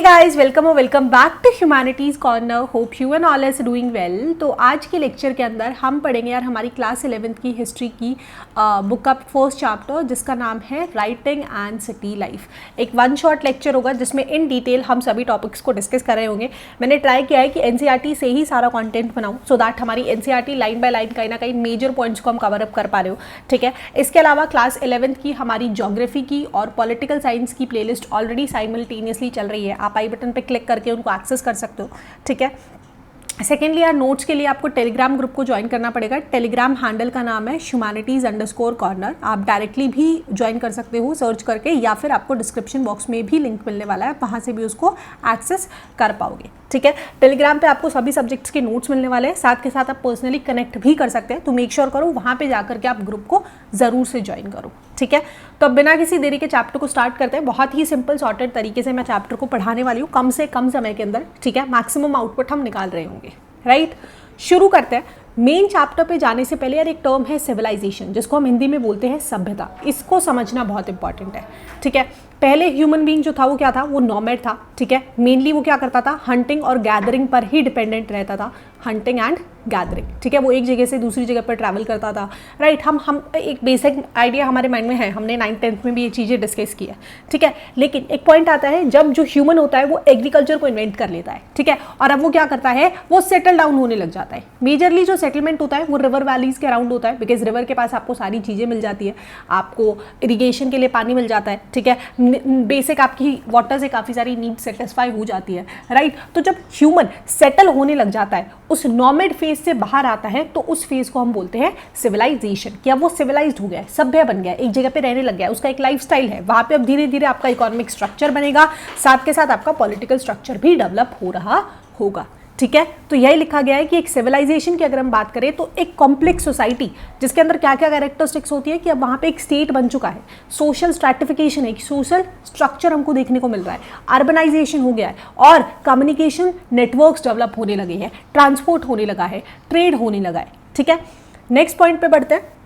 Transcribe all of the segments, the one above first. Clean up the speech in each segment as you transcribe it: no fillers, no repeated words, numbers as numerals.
Hey guys, welcome back to Humanities Corner. Hope you and all is doing well. तो आज के lecture के अंदर हम पढ़ेंगे यार हमारी क्लास 11th की हिस्ट्री की बुक का फर्स्ट चैप्टर जिसका नाम है राइटिंग एंड सिटी लाइफ। एक वन शॉट लेक्चर होगा जिसमें इन डिटेल हम सभी टॉपिक्स को डिस्कस कर रहे होंगे। मैंने ट्राई किया है कि एनसीईआरटी से ही सारा कंटेंट बनाऊं सो दैट हमारी एनसीईआरटी लाइन बाय लाइन कहीं ना कहीं मेजर पॉइंट्स को हम कवर अप कर पा रहे हो, ठीक है। इसके अलावा क्लास 11th की हमारी ज्योग्राफी की और पॉलिटिकल साइंस की प्लेलिस्ट ऑलरेडी साइमल्टेनियसली चल रही है, आप आई बटन पे क्लिक करके उनको एक्सेस कर सकते हो, ठीक है। सेकेंडली यार नोट्स के लिए आपको टेलीग्राम ग्रुप को ज्वाइन करना पड़ेगा। टेलीग्राम हैंडल का नाम है humanities_corner। आप डायरेक्टली भी ज्वाइन कर सकते हो सर्च करके, या फिर आपको डिस्क्रिप्शन बॉक्स में भी लिंक मिलने वाला है, वहाँ से भी उसको एक्सेस कर पाओगे, ठीक है। टेलीग्राम पे आपको सभी सब्जेक्ट्स के नोट्स मिलने वाले हैं, साथ के साथ आप पर्सनली कनेक्ट भी कर सकते हैं। तो मेक श्योर करो वहाँ पे जाकर के आप ग्रुप को ज़रूर से ज्वाइन करो, ठीक है। तो अब बिना किसी देरी के चैप्टर को स्टार्ट करते हैं। बहुत ही सिंपल सॉर्टेड तरीके से मैं चैप्टर को पढ़ाने वाली हूँ, कम से कम समय के अंदर, ठीक है। मैक्सिमम आउटपुट हम निकाल रहे होंगे, राइट। शुरू करते हैं। मेन चैप्टर पे जाने से पहले यार एक टर्म है सिविलाइजेशन, जिसको हम हिंदी में बोलते हैं सभ्यता। इसको समझना बहुत इंपॉर्टेंट है, ठीक है। पहले ह्यूमन बीइंग जो था वो क्या था, वो नॉमैड था, ठीक है। मेनली वो क्या करता था, हंटिंग और गैदरिंग पर ही डिपेंडेंट रहता था, हंटिंग एंड गैदरिंग, ठीक है। वो एक जगह से दूसरी जगह पर ट्रैवल करता था, राइट। हम एक बेसिक आइडिया हमारे माइंड में है, हमने 9th-10th में भी ये चीज़ें डिस्कस की है, ठीक है। लेकिन एक पॉइंट आता है जब जो ह्यूमन होता है वो एग्रीकल्चर को इन्वेंट कर लेता है, ठीक है। और अब वो क्या करता है, वो सेटल डाउन होने लग जाता है। मेजरली जो सेटलमेंट होता है वो रिवर वैलीज के अराउंड होता है, बिकॉज रिवर के पास आपको सारी चीज़ें मिल जाती है, आपको इरीगेशन के लिए पानी मिल जाता है, ठीक है। बेसिक आपकी वाटर से काफ़ी सारी नीड सेटिस्फाई हो जाती है, राइट। तो जब ह्यूमन सेटल होने लग जाता है, उस नॉमैड फेज से बाहर आता है, तो उस फेज को हम बोलते हैं सिविलाइजेशन। क्या वो सिविलाइज्ड हो गया है, सभ्य बन गया है, एक जगह पे रहने लग गया है, उसका एक लाइफस्टाइल है, वहाँ पे अब धीरे धीरे आपका इकोनॉमिक स्ट्रक्चर बनेगा, साथ के साथ आपका पॉलिटिकल स्ट्रक्चर भी डेवलप हो रहा होगा, ठीक है। तो यही लिखा गया है कि एक सिविलाइजेशन की अगर हम बात करें तो एक कॉम्प्लेक्स सोसाइटी जिसके अंदर क्या क्या कैरेक्टरिस्टिक्स होती है कि अब वहाँ पे एक स्टेट बन चुका है, सोशल स्ट्रैटिफिकेशन है, एक सोशल स्ट्रक्चर हमको देखने को मिल रहा है, अर्बनाइजेशन हो गया है और कम्युनिकेशन नेटवर्क्स डेवलप होने लगे हैं, ट्रांसपोर्ट होने लगा है, ट्रेड होने लगा है, ठीक है। नेक्स्ट पॉइंट पे बढ़ते हैं।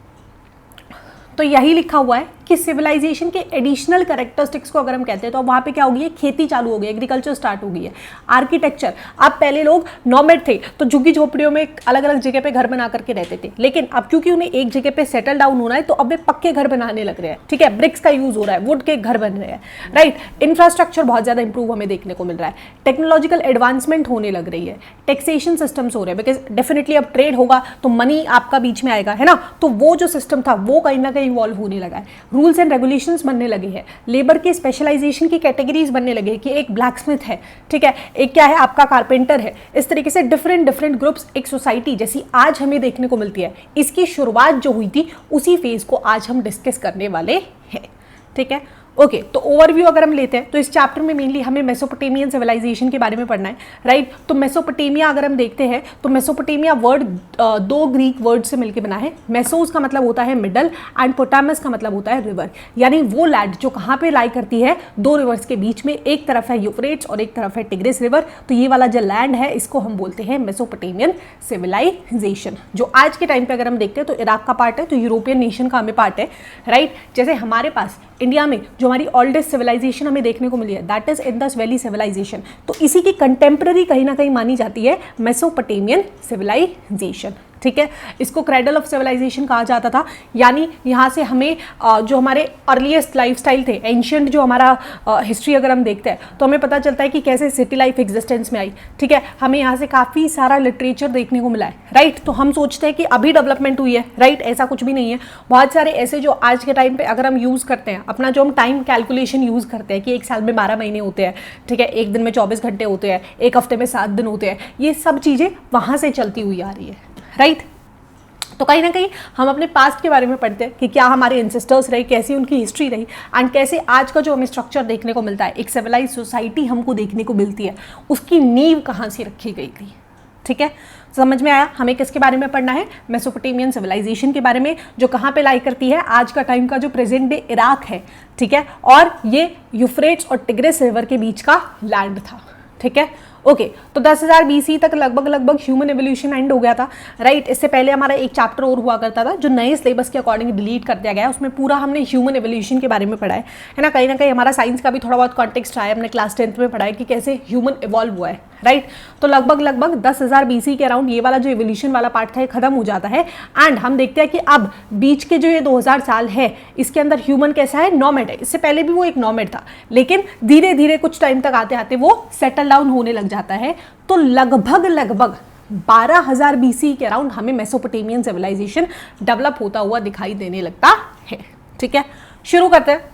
तो यही लिखा हुआ है कि सिविलाइजेशन के एडिशनल कैरेक्टरिस्टिक्स को अगर हम कहते हैं तो वहाँ पे क्या होगी, खेती चालू हो गई, एग्रीकल्चर स्टार्ट हो गई है, आर्किटेक्चर। अब पहले लोग नॉमैड थे तो झुग्गी झोपड़ियों में अलग अलग जगह पे घर बना करके रहते थे, लेकिन अब क्योंकि उन्हें एक जगह पे सेटल डाउन होना है तो अब वे पक्के घर बनाने लग रहे हैं, ठीक है। ब्रिक्स का यूज हो रहा है, वुड के घर बन रहे हैं, राइट। इंफ्रास्ट्रक्चर बहुत ज़्यादा इंप्रूव हमें देखने को मिल रहा है, टेक्नोलॉजिकल एडवांसमेंट होने लग रही है, टैक्सेशन सिस्टम्स हो रहे हैं, बिकॉज डेफिनेटली अब ट्रेड होगा तो मनी आपका बीच में आएगा, है ना। तो वो जो सिस्टम था वो कहीं ना कहीं इवॉल्व होने लगा है, रूल्स एंड रेगुलेशंस बनने लगे हैं, लेबर के स्पेशलाइजेशन की कैटेगरीज बनने लगे कि एक ब्लैकस्मिथ है, ठीक है, एक क्या है आपका कारपेंटर है। इस तरीके से डिफरेंट डिफरेंट ग्रुप्स एक सोसाइटी जैसी आज हमें देखने को मिलती है, इसकी शुरुआत जो हुई थी उसी फेज को आज हम डिस्कस करने वाले हैं, ठीक है। ओके, तो ओवरव्यू अगर हम लेते हैं तो इस चैप्टर में मेनली हमें मेसोपोटामियन सिविलाइजेशन के बारे में पढ़ना है, राइट। तो मेसोपोटामिया अगर हम देखते हैं तो मेसोपोटामिया वर्ड दो ग्रीक वर्ड से मिलकर बना है। मेसोस का मतलब होता है मिडल एंड पोटामस का मतलब होता है रिवर, यानी वो लैंड जो कहाँ पे लाई करती है, दो रिवर्स के बीच में, एक तरफ है यूफ्रेट्स और एक तरफ है टिग्रिस रिवर। तो ये वाला जो लैंड है इसको हम बोलते हैं मेसोपोटामियन सिविलाइजेशन। जो आज के टाइम पे अगर हम देखते हैं तो इराक का पार्ट है, तो यूरोपियन नेशन का हमें पार्ट है, राइट। जैसे हमारे पास इंडिया में जो हमारी ओल्डेस्ट सिविलाइजेशन हमें देखने को मिली है that is Indus Valley civilization, तो इसी की कंटेम्प्रेरी कहीं ना कहीं मानी जाती है मेसोपोटामियन सिविलाइजेशन, ठीक है। इसको क्रेडल ऑफ सिविलाइजेशन कहा जाता था, यानी यहाँ से हमें जो हमारे अर्लीस्ट लाइफस्टाइल थे, एंशियंट जो हमारा हिस्ट्री अगर हम देखते हैं तो हमें पता चलता है कि कैसे सिटी लाइफ एग्जिस्टेंस में आई, ठीक है। हमें यहाँ से काफ़ी सारा लिटरेचर देखने को मिला है, राइट। तो हम सोचते हैं कि अभी डेवलपमेंट हुई है, राइट, ऐसा कुछ भी नहीं है। बहुत सारे ऐसे जो आज के टाइम पे अगर हम यूज़ करते हैं, अपना जो हम टाइम कैलकुलेशन यूज़ करते हैं कि एक साल में 12 महीने होते हैं, ठीक है, एक दिन में 24 घंटे होते हैं, एक हफ्ते में 7 दिन होते हैं, ये सब चीज़ें वहाँ से चलती हुई आ रही है, राइट। तो कहीं ना कहीं हम अपने पास्ट के बारे में पढ़ते हैं कि क्या हमारे एंसेस्टर्स रहे, कैसी उनकी हिस्ट्री रही, एंड कैसे आज का जो हमें स्ट्रक्चर देखने को मिलता है, एक सिविलाइज सोसाइटी हमको देखने को मिलती है, उसकी नींव कहाँ से रखी गई थी, ठीक है। समझ में आया। हमें किसके बारे में पढ़ना है, मेसोपोटामियन सिविलाइजेशन के बारे में, जो कहाँ पे लाई करती है, आज का टाइम का जो प्रेजेंट डे इराक है, ठीक है, और ये यूफ्रेट्स और टिग्रिस रिवर के बीच का लैंड था, ठीक है। ओके, तो 10,000 BC तक लगभग ह्यूमन एवोल्यूशन एंड हो गया था, राइट। इससे पहले हमारा एक चैप्टर और हुआ करता था जो नए सिलेबस के अकॉर्डिंग डिलीट कर दिया गया है, उसमें पूरा हमने ह्यूमन एवोल्यूशन के बारे में पढ़ा है ना कहीं हमारा साइंस का भी थोड़ा बहुत कॉन्टेक्स्ट आया, हमने क्लास 10th में पढ़ा है कि कैसे ह्यूमन इवॉल्व हुआ है, राइट। तो लगभग 10,000 BC के अराउंड ये वाला जो एवोल्यूशन वाला पार्ट था ये खत्म हो जाता है एंड हम देखते हैं कि अब बीच के जो ये 2000 साल है इसके अंदर ह्यूमन कैसा है, नॉमेड है। इससे पहले भी वो एक नॉमेड था, लेकिन धीरे धीरे कुछ टाइम तक आते आते वो सेटल डाउन होने लग जाता है। तो लगभग 12,000 BC के अराउंड हमें मेसोपोटामियन सिविलाइजेशन डेवलप होता हुआ दिखाई देने लगता है, ठीक है। शुरू करते हैं।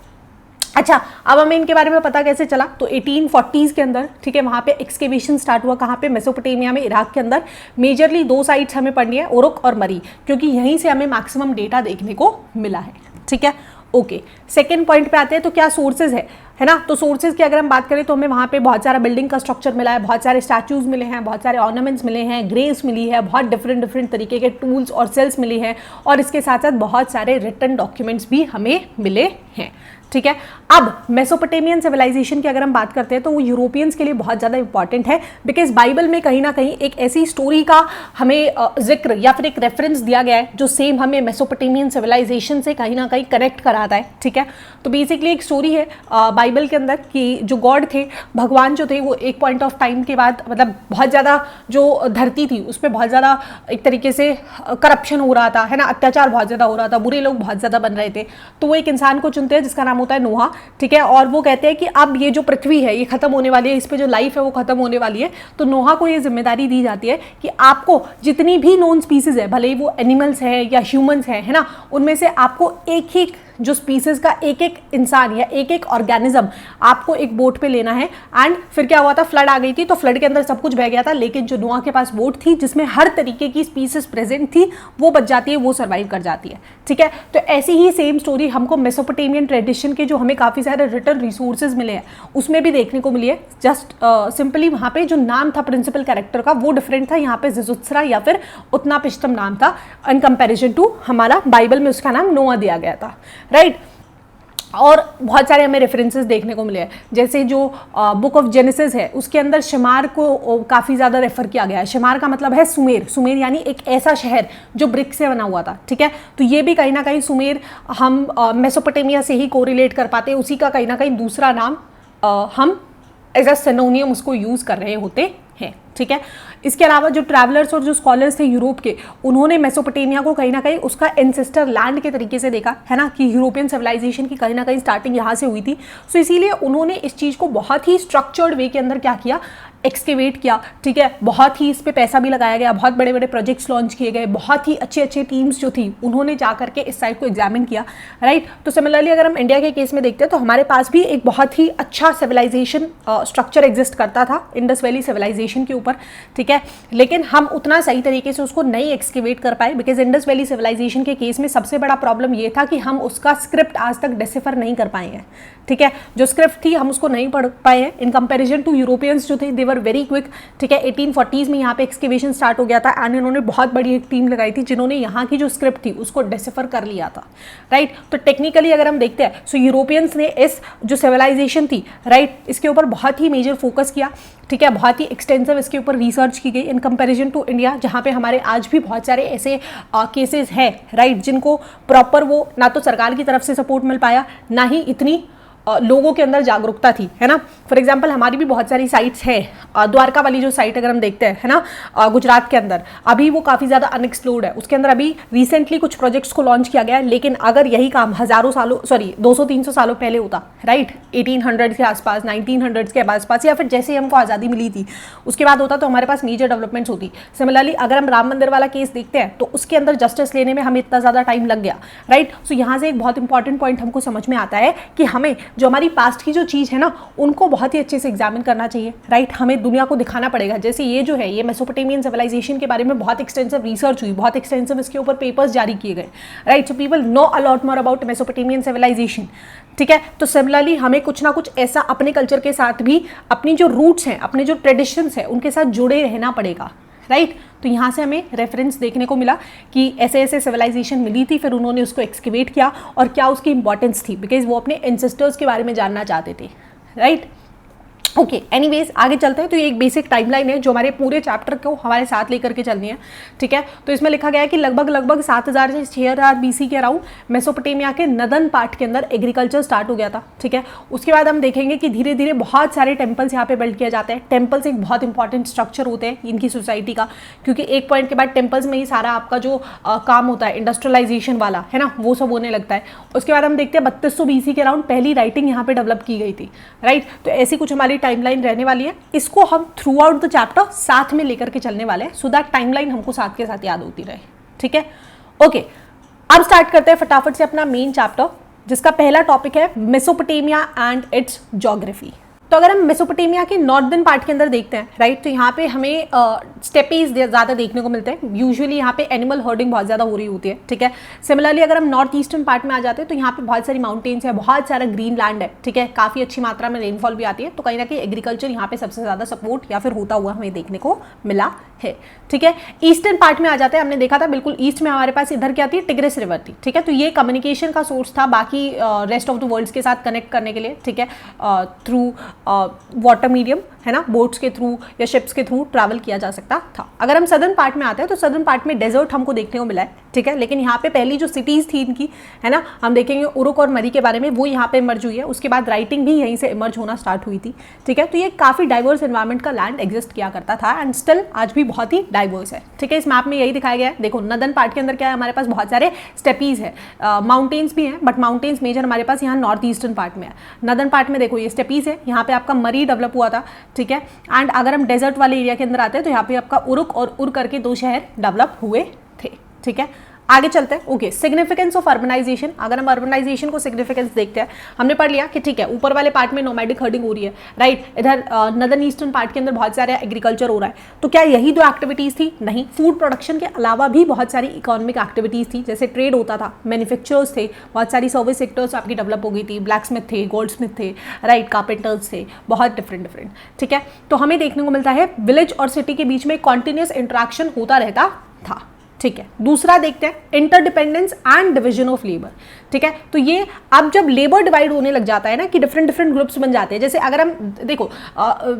अच्छा, अब हमें इनके बारे में पता कैसे चला, तो 1840s के अंदर, ठीक है, वहाँ पे एक्सकेवेशन स्टार्ट हुआ। कहाँ पे, मेसोपोटामिया में, इराक के अंदर। मेजरली 2 साइट्स हमें पढ़नी है, ओरुक और मरी, क्योंकि यहीं से हमें मैक्सिमम डेटा देखने को मिला है, ठीक है। ओके, सेकेंड पॉइंट पे आते हैं, तो क्या सोर्सेज है ना। तो सोर्सेज की अगर हम बात करें तो हमें वहाँ पे बहुत सारा बिल्डिंग का स्ट्रक्चर मिला है, बहुत सारे स्टैचूज मिले हैं, बहुत सारे ऑर्नामेंट्स मिले हैं, ग्रेव्स मिली है, बहुत डिफरेंट तरीके के टूल्स और सेल्स मिली हैं, और इसके साथ साथ बहुत सारे रिटन डॉक्यूमेंट्स भी हमें मिले हैं, ठीक है। अब मेसोपोटामियन सिविलाइजेशन की अगर हम बात करते हैं तो वो यूरोपियंस के लिए बहुत ज़्यादा इंपॉर्टेंट है, बिकॉज बाइबल में कहीं ना कहीं एक ऐसी स्टोरी का हमें जिक्र या फिर एक रेफरेंस दिया गया है जो सेम हमें मेसोपोटामियन सिविलाइजेशन से कहीं ना कहीं कनेक्ट कराता है, ठीक है। तो बेसिकली एक स्टोरी है बाइबल के अंदर कि जो गॉड थे, भगवान जो थे, वो एक पॉइंट ऑफ टाइम के बाद मतलब बहुत ज़्यादा जो धरती थी उस पर बहुत ज़्यादा एक तरीके से करप्शन हो रहा था, है ना, अत्याचार बहुत ज़्यादा हो रहा था, बुरे लोग बहुत ज़्यादा बन रहे थे। तो वो एक इंसान को चुनते हैं जिसका नाम होता है नोहा, ठीक है। और वो कहते हैं कि अब ये जो पृथ्वी है ये खत्म होने वाली है, इस पे जो लाइफ है वो खत्म होने वाली है। तो नोहा को ये जिम्मेदारी दी जाती है कि आपको जितनी भी नोन स्पीसीज है, भले ही वो एनिमल्स है या ह्यूमंस है ना, उनमें से आपको एक ही जो स्पीसीज का एक एक इंसान या एक एक ऑर्गेनिज्म आपको एक बोट पे लेना है। एंड फिर क्या हुआ था, फ्लड आ गई थी, तो फ्लड के अंदर सब कुछ बह गया था, लेकिन जो नोआ के पास बोट थी जिसमें हर तरीके की स्पीसीज प्रेजेंट थी वो बच जाती है, वो सर्वाइव कर जाती है, ठीक है। तो ऐसी ही सेम स्टोरी हमको मेसोपोटामियन ट्रेडिशन के जो हमें काफ़ी सारे रिटर्न रिसोर्सेज मिले हैं उसमें भी देखने को मिली है। जस्ट सिंपली वहाँ पे जो नाम था प्रिंसिपल कैरेक्टर का वो डिफरेंट था, यहाँ पे ज़िज़ुत्सरा या फिर उत्नापिष्टम नाम था इन कंपेरिजन टू हमारा बाइबल में उसका नाम नोआ दिया गया था, राइट। और बहुत सारे हमें रेफरेंसेस देखने को मिले हैं, जैसे जो बुक ऑफ जेनेसिस है उसके अंदर शिमार को काफ़ी ज़्यादा रेफर किया गया है। शिमार का मतलब है सुमेर, सुमेर यानी एक ऐसा शहर जो ब्रिक से बना हुआ था, ठीक है। तो ये भी कहीं ना कहीं सुमेर हम मेसोपोटामिया से ही कोरिलेट कर पाते हैं, उसी का कहीं ना कहीं दूसरा नाम हम एज अ सिनोनियम उसको यूज़ कर रहे होते हैं, ठीक है। इसके अलावा जो ट्रैवलर्स और जो स्कॉलर्स थे यूरोप के, उन्होंने मेसोपोटामिया को कहीं ना कहीं उसका एंसेस्टर लैंड के तरीके से देखा, है ना, कि यूरोपियन सिविलाइजेशन की कहीं ना कहीं स्टार्टिंग यहाँ से हुई थी। सो इसीलिए उन्होंने इस चीज़ को बहुत ही स्ट्रक्चर्ड वे के अंदर क्या किया, एक्सकेवेट किया, ठीक है। बहुत ही इस पे पैसा भी लगाया गया, बहुत बड़े बड़े प्रोजेक्ट्स लॉन्च किए गए, बहुत ही अच्छे अच्छे टीम्स जो थी उन्होंने जा करके इस साइट को एग्जामिन किया, राइट। तो सिमिलरली अगर हम इंडिया के केस में देखते हैं तो हमारे पास भी एक बहुत ही अच्छा सिविलाइजेशन स्ट्रक्चर एग्जिस्ट करता था इंडस वैली सिविलाइजेशन के ऊपर, ठीक है। लेकिन हम उतना सही तरीके से उसको नहीं एक्सकेवेट कर पाए, बिकॉज इंडस वैली सिविलाइजेशन के केस में सबसे बड़ा प्रॉब्लम ये था कि हम उसका स्क्रिप्ट आज तक डिसिफर नहीं कर पाए हैं, ठीक है। जो स्क्रिप्ट थी हम उसको नहीं पढ़ पाए हैं इन कंपेरिजन टू यूरोपियंस जो थे, दे वर वेरी क्विक, ठीक है। 1840s में यहाँ पे एक्सकेवेशन स्टार्ट हो गया था एंड इन्होंने बहुत बड़ी एक टीम लगाई थी जिन्होंने यहाँ की जो स्क्रिप्ट थी उसको डिसिफर कर लिया था, राइट। तो टेक्निकली अगर हम देखते हैं सो यूरोपियंस ने इस जो सिविलाइजेशन थी, राइट, इसके ऊपर बहुत ही मेजर फोकस किया, ठीक है। बहुत ही एक्सटेंसिव इसके ऊपर रिसर्च की गई इन कंपैरिजन टू इंडिया, जहाँ पे हमारे आज भी बहुत सारे ऐसे केसेस हैं, राइट, जिनको प्रॉपर वो ना तो सरकार की तरफ से सपोर्ट मिल पाया, ना ही इतनी लोगों के अंदर जागरूकता थी, है ना। फॉर एग्जांपल हमारी भी बहुत सारी साइट्स हैं, द्वारका वाली जो साइट अगर हम देखते हैं, है ना, गुजरात के अंदर अभी वो काफ़ी ज़्यादा अनएक्सप्लोर्ड है, उसके अंदर अभी रिसेंटली कुछ प्रोजेक्ट्स को लॉन्च किया गया है। लेकिन अगर यही काम हज़ारों सालों 200-300 सालों पहले होता, राइट, 1800 के आसपास, 1900 के आसपास, या फिर जैसे हमको आज़ादी मिली थी उसके बाद होता, तो हमारे पास मेजर डेवलपमेंट्स होती। सिमिलरली अगर हम राम मंदिर वाला केस देखते हैं तो उसके अंदर जस्टिस लेने में हमें इतना ज़्यादा टाइम लग गया, राइट। सो यहाँ से एक बहुत इंपॉर्टेंट पॉइंट हमको समझ में आता है कि हमें जो हमारी पास्ट की जो चीज़ है ना उनको बहुत ही अच्छे से एग्जामिन करना चाहिए, राइट। हमें दुनिया को दिखाना पड़ेगा, जैसे ये जो है ये मेसोपोटामियन सिविलाइजेशन के बारे में बहुत एक्सटेंसिव रिसर्च हुई, बहुत एक्सटेंसिव इसके ऊपर पेपर्स जारी किए गए, right. So people know a lot more about Mesopotamian civilization, ठीक है। तो सिमिलरली हमें कुछ ना कुछ ऐसा अपने कल्चर के साथ भी अपनी जो रूट्स हैं, अपने जो ट्रेडिशंस हैं उनके साथ जुड़े रहना पड़ेगा, राइट। तो यहाँ से हमें रेफरेंस देखने को मिला कि ऐसे ऐसे सिविलाइजेशन मिली थी, फिर उन्होंने उसको एक्सकेवेट किया और क्या उसकी इंपॉर्टेंस थी, बिकॉज वो अपने एंसेस्टर्स के बारे में जानना चाहते थे, राइट। ओके एनीवेज आगे चलते हैं। तो ये एक बेसिक टाइमलाइन है जो हमारे पूरे चैप्टर को हमारे साथ लेकर के चलनी है, ठीक है। तो इसमें लिखा गया है कि लगभग 7000 से 6000 BC के अराउंड मेसोपोटामिया के नदन पार्ट के अंदर एग्रीकल्चर स्टार्ट हो गया था, ठीक है। उसके बाद हम देखेंगे कि धीरे धीरे बहुत सारे टेम्पल्स यहाँ पे बिल्ड किया जाते हैं। टेम्पल्स एक बहुत इंपॉर्टेंट स्ट्रक्चर होते हैं इनकी सोसाइटी का, क्योंकि एक पॉइंट के बाद टेम्पल्स में ही सारा आपका जो काम होता है इंडस्ट्रियलाइजेशन वाला है ना, वो सब होने लगता है। उसके बाद हम देखते हैं 3200 BC के अराउंड पहली राइटिंग यहाँ पे डेवलप की गई थी, राइट। तो ऐसी कुछ हमारी टाइमलाइन रहने वाली है। इसको हम थ्रू आउट द चैप्टर साथ में लेकर के चलने वाले हैं, सो दैट टाइमलाइन हमको साथ के साथ याद होती रहे, ठीक है। ओके अब स्टार्ट करते हैं फटाफट से अपना मेन चैप्टर, जिसका पहला टॉपिक है मेसोपोटामिया एंड इट्स ज्योग्राफी। तो अगर हम मेसोपोटामिया के नॉर्दर्न पार्ट के अंदर देखते हैं, राइट, तो यहाँ पे हमें स्टेपीज ज़्यादा देखने को मिलते हैं। यूजुअली यहाँ पे एनिमल हर्डिंग बहुत ज़्यादा हो रही होती है, ठीक है। सिमिलरली अगर हम नॉर्थ ईस्टर्न पार्ट में आ जाते हैं तो यहाँ पे बहुत सारी माउंटेन्स है, बहुत सारा ग्रीन लैंड है, ठीक है। काफ़ी अच्छी मात्रा में रेनफॉल भी आती है, तो कहीं ना कहीं एग्रीकल्चर यहाँ पे सबसे ज़्यादा सपोर्ट या फिर होता हुआ हमें देखने को मिला है, ठीक है। ईस्टर्न पार्ट में आ जाते हैं, हमने देखा था बिल्कुल ईस्ट में हमारे पास इधर क्या थी, टिग्रिस रिवर थी, ठीक है। तो ये कम्युनिकेशन का सोर्स था बाकी रेस्ट ऑफ द वर्ल्ड के साथ कनेक्ट करने के लिए, ठीक है, थ्रू वाटर मीडियम है ना, बोट्स के थ्रू या शिप्स के थ्रू ट्रैवल किया जा सकता था। अगर हम सदर्न पार्ट में आते हैं तो सदर्न पार्ट में डेजर्ट हमको देखने को मिला है, ठीक है। लेकिन यहाँ पे पहली जो सिटीज़ थी इनकी है ना, हम देखेंगे उरुक और मरी के बारे में, वो यहाँ पे इमर्ज हुई है। उसके बाद राइटिंग भी यहीं से इमर्ज होना स्टार्ट हुई थी, ठीक है। तो ये काफ़ी डाइवर्स एनवायरमेंट का लैंड एग्जिस्ट किया करता था एंड स्टिल आज भी बहुत ही डाइवर्स है, ठीक है। इस मैप में यही दिखाया गया है। देखो नदन पार्ट के अंदर क्या है, हमारे पास बहुत सारे स्टेपीज है, माउंटेन्स भी हैं, बट माउंटेन्स मेजर हमारे पास यहाँ नॉर्थ ईस्टर्न पार्ट में है। नदन पार्ट में देखो ये स्टेपीज है, यहाँ पे आपका मरी डेवलप हुआ था, ठीक है। एंड अगर हम डेजर्ट वाले एरिया के अंदर आते हैं तो यहाँ पे आपका उरुक और उर करके दो शहर डेवलप हुए थे, ठीक है। आगे चलते हैं। Okay significance of urbanization. अगर हम अर्बनाइजेशन को सिग्निफिकेंस देखते हैं, हमने पढ़ लिया कि ठीक है ऊपर वाले पार्ट में नोमैडिक हर्डिंग हो रही है, राइट। इधर नदर्न ईस्टर्न पार्ट के अंदर बहुत सारे एग्रीकल्चर हो रहा है। तो क्या यही दो एक्टिविटीज़ थी? नहीं, फूड प्रोडक्शन के अलावा भी बहुत सारी इकोनॉमिक एक्टिविटीज़ थी, जैसे ट्रेड होता था, मैन्युफैक्चरर्स थे, बहुत सारी सर्विस सेक्टर्स आपकी डेवलप हो गई थी, ब्लैक स्मिथ थे, गोल्ड स्मिथ थे, राइट, कारपेंटर्स थे, बहुत डिफरेंट, ठीक है। तो हमें देखने को मिलता है विलेज और सिटी के बीच में कॉन्टिन्यूस इंटरेक्शन होता रहता था, ठीक है। दूसरा देखते हैं interdependence and division of labour, ठीक है। तो ये अब जब लेबर डिवाइड होने लग जाता है ना कि डिफरेंट ग्रुप्स बन जाते हैं, जैसे अगर हम देखो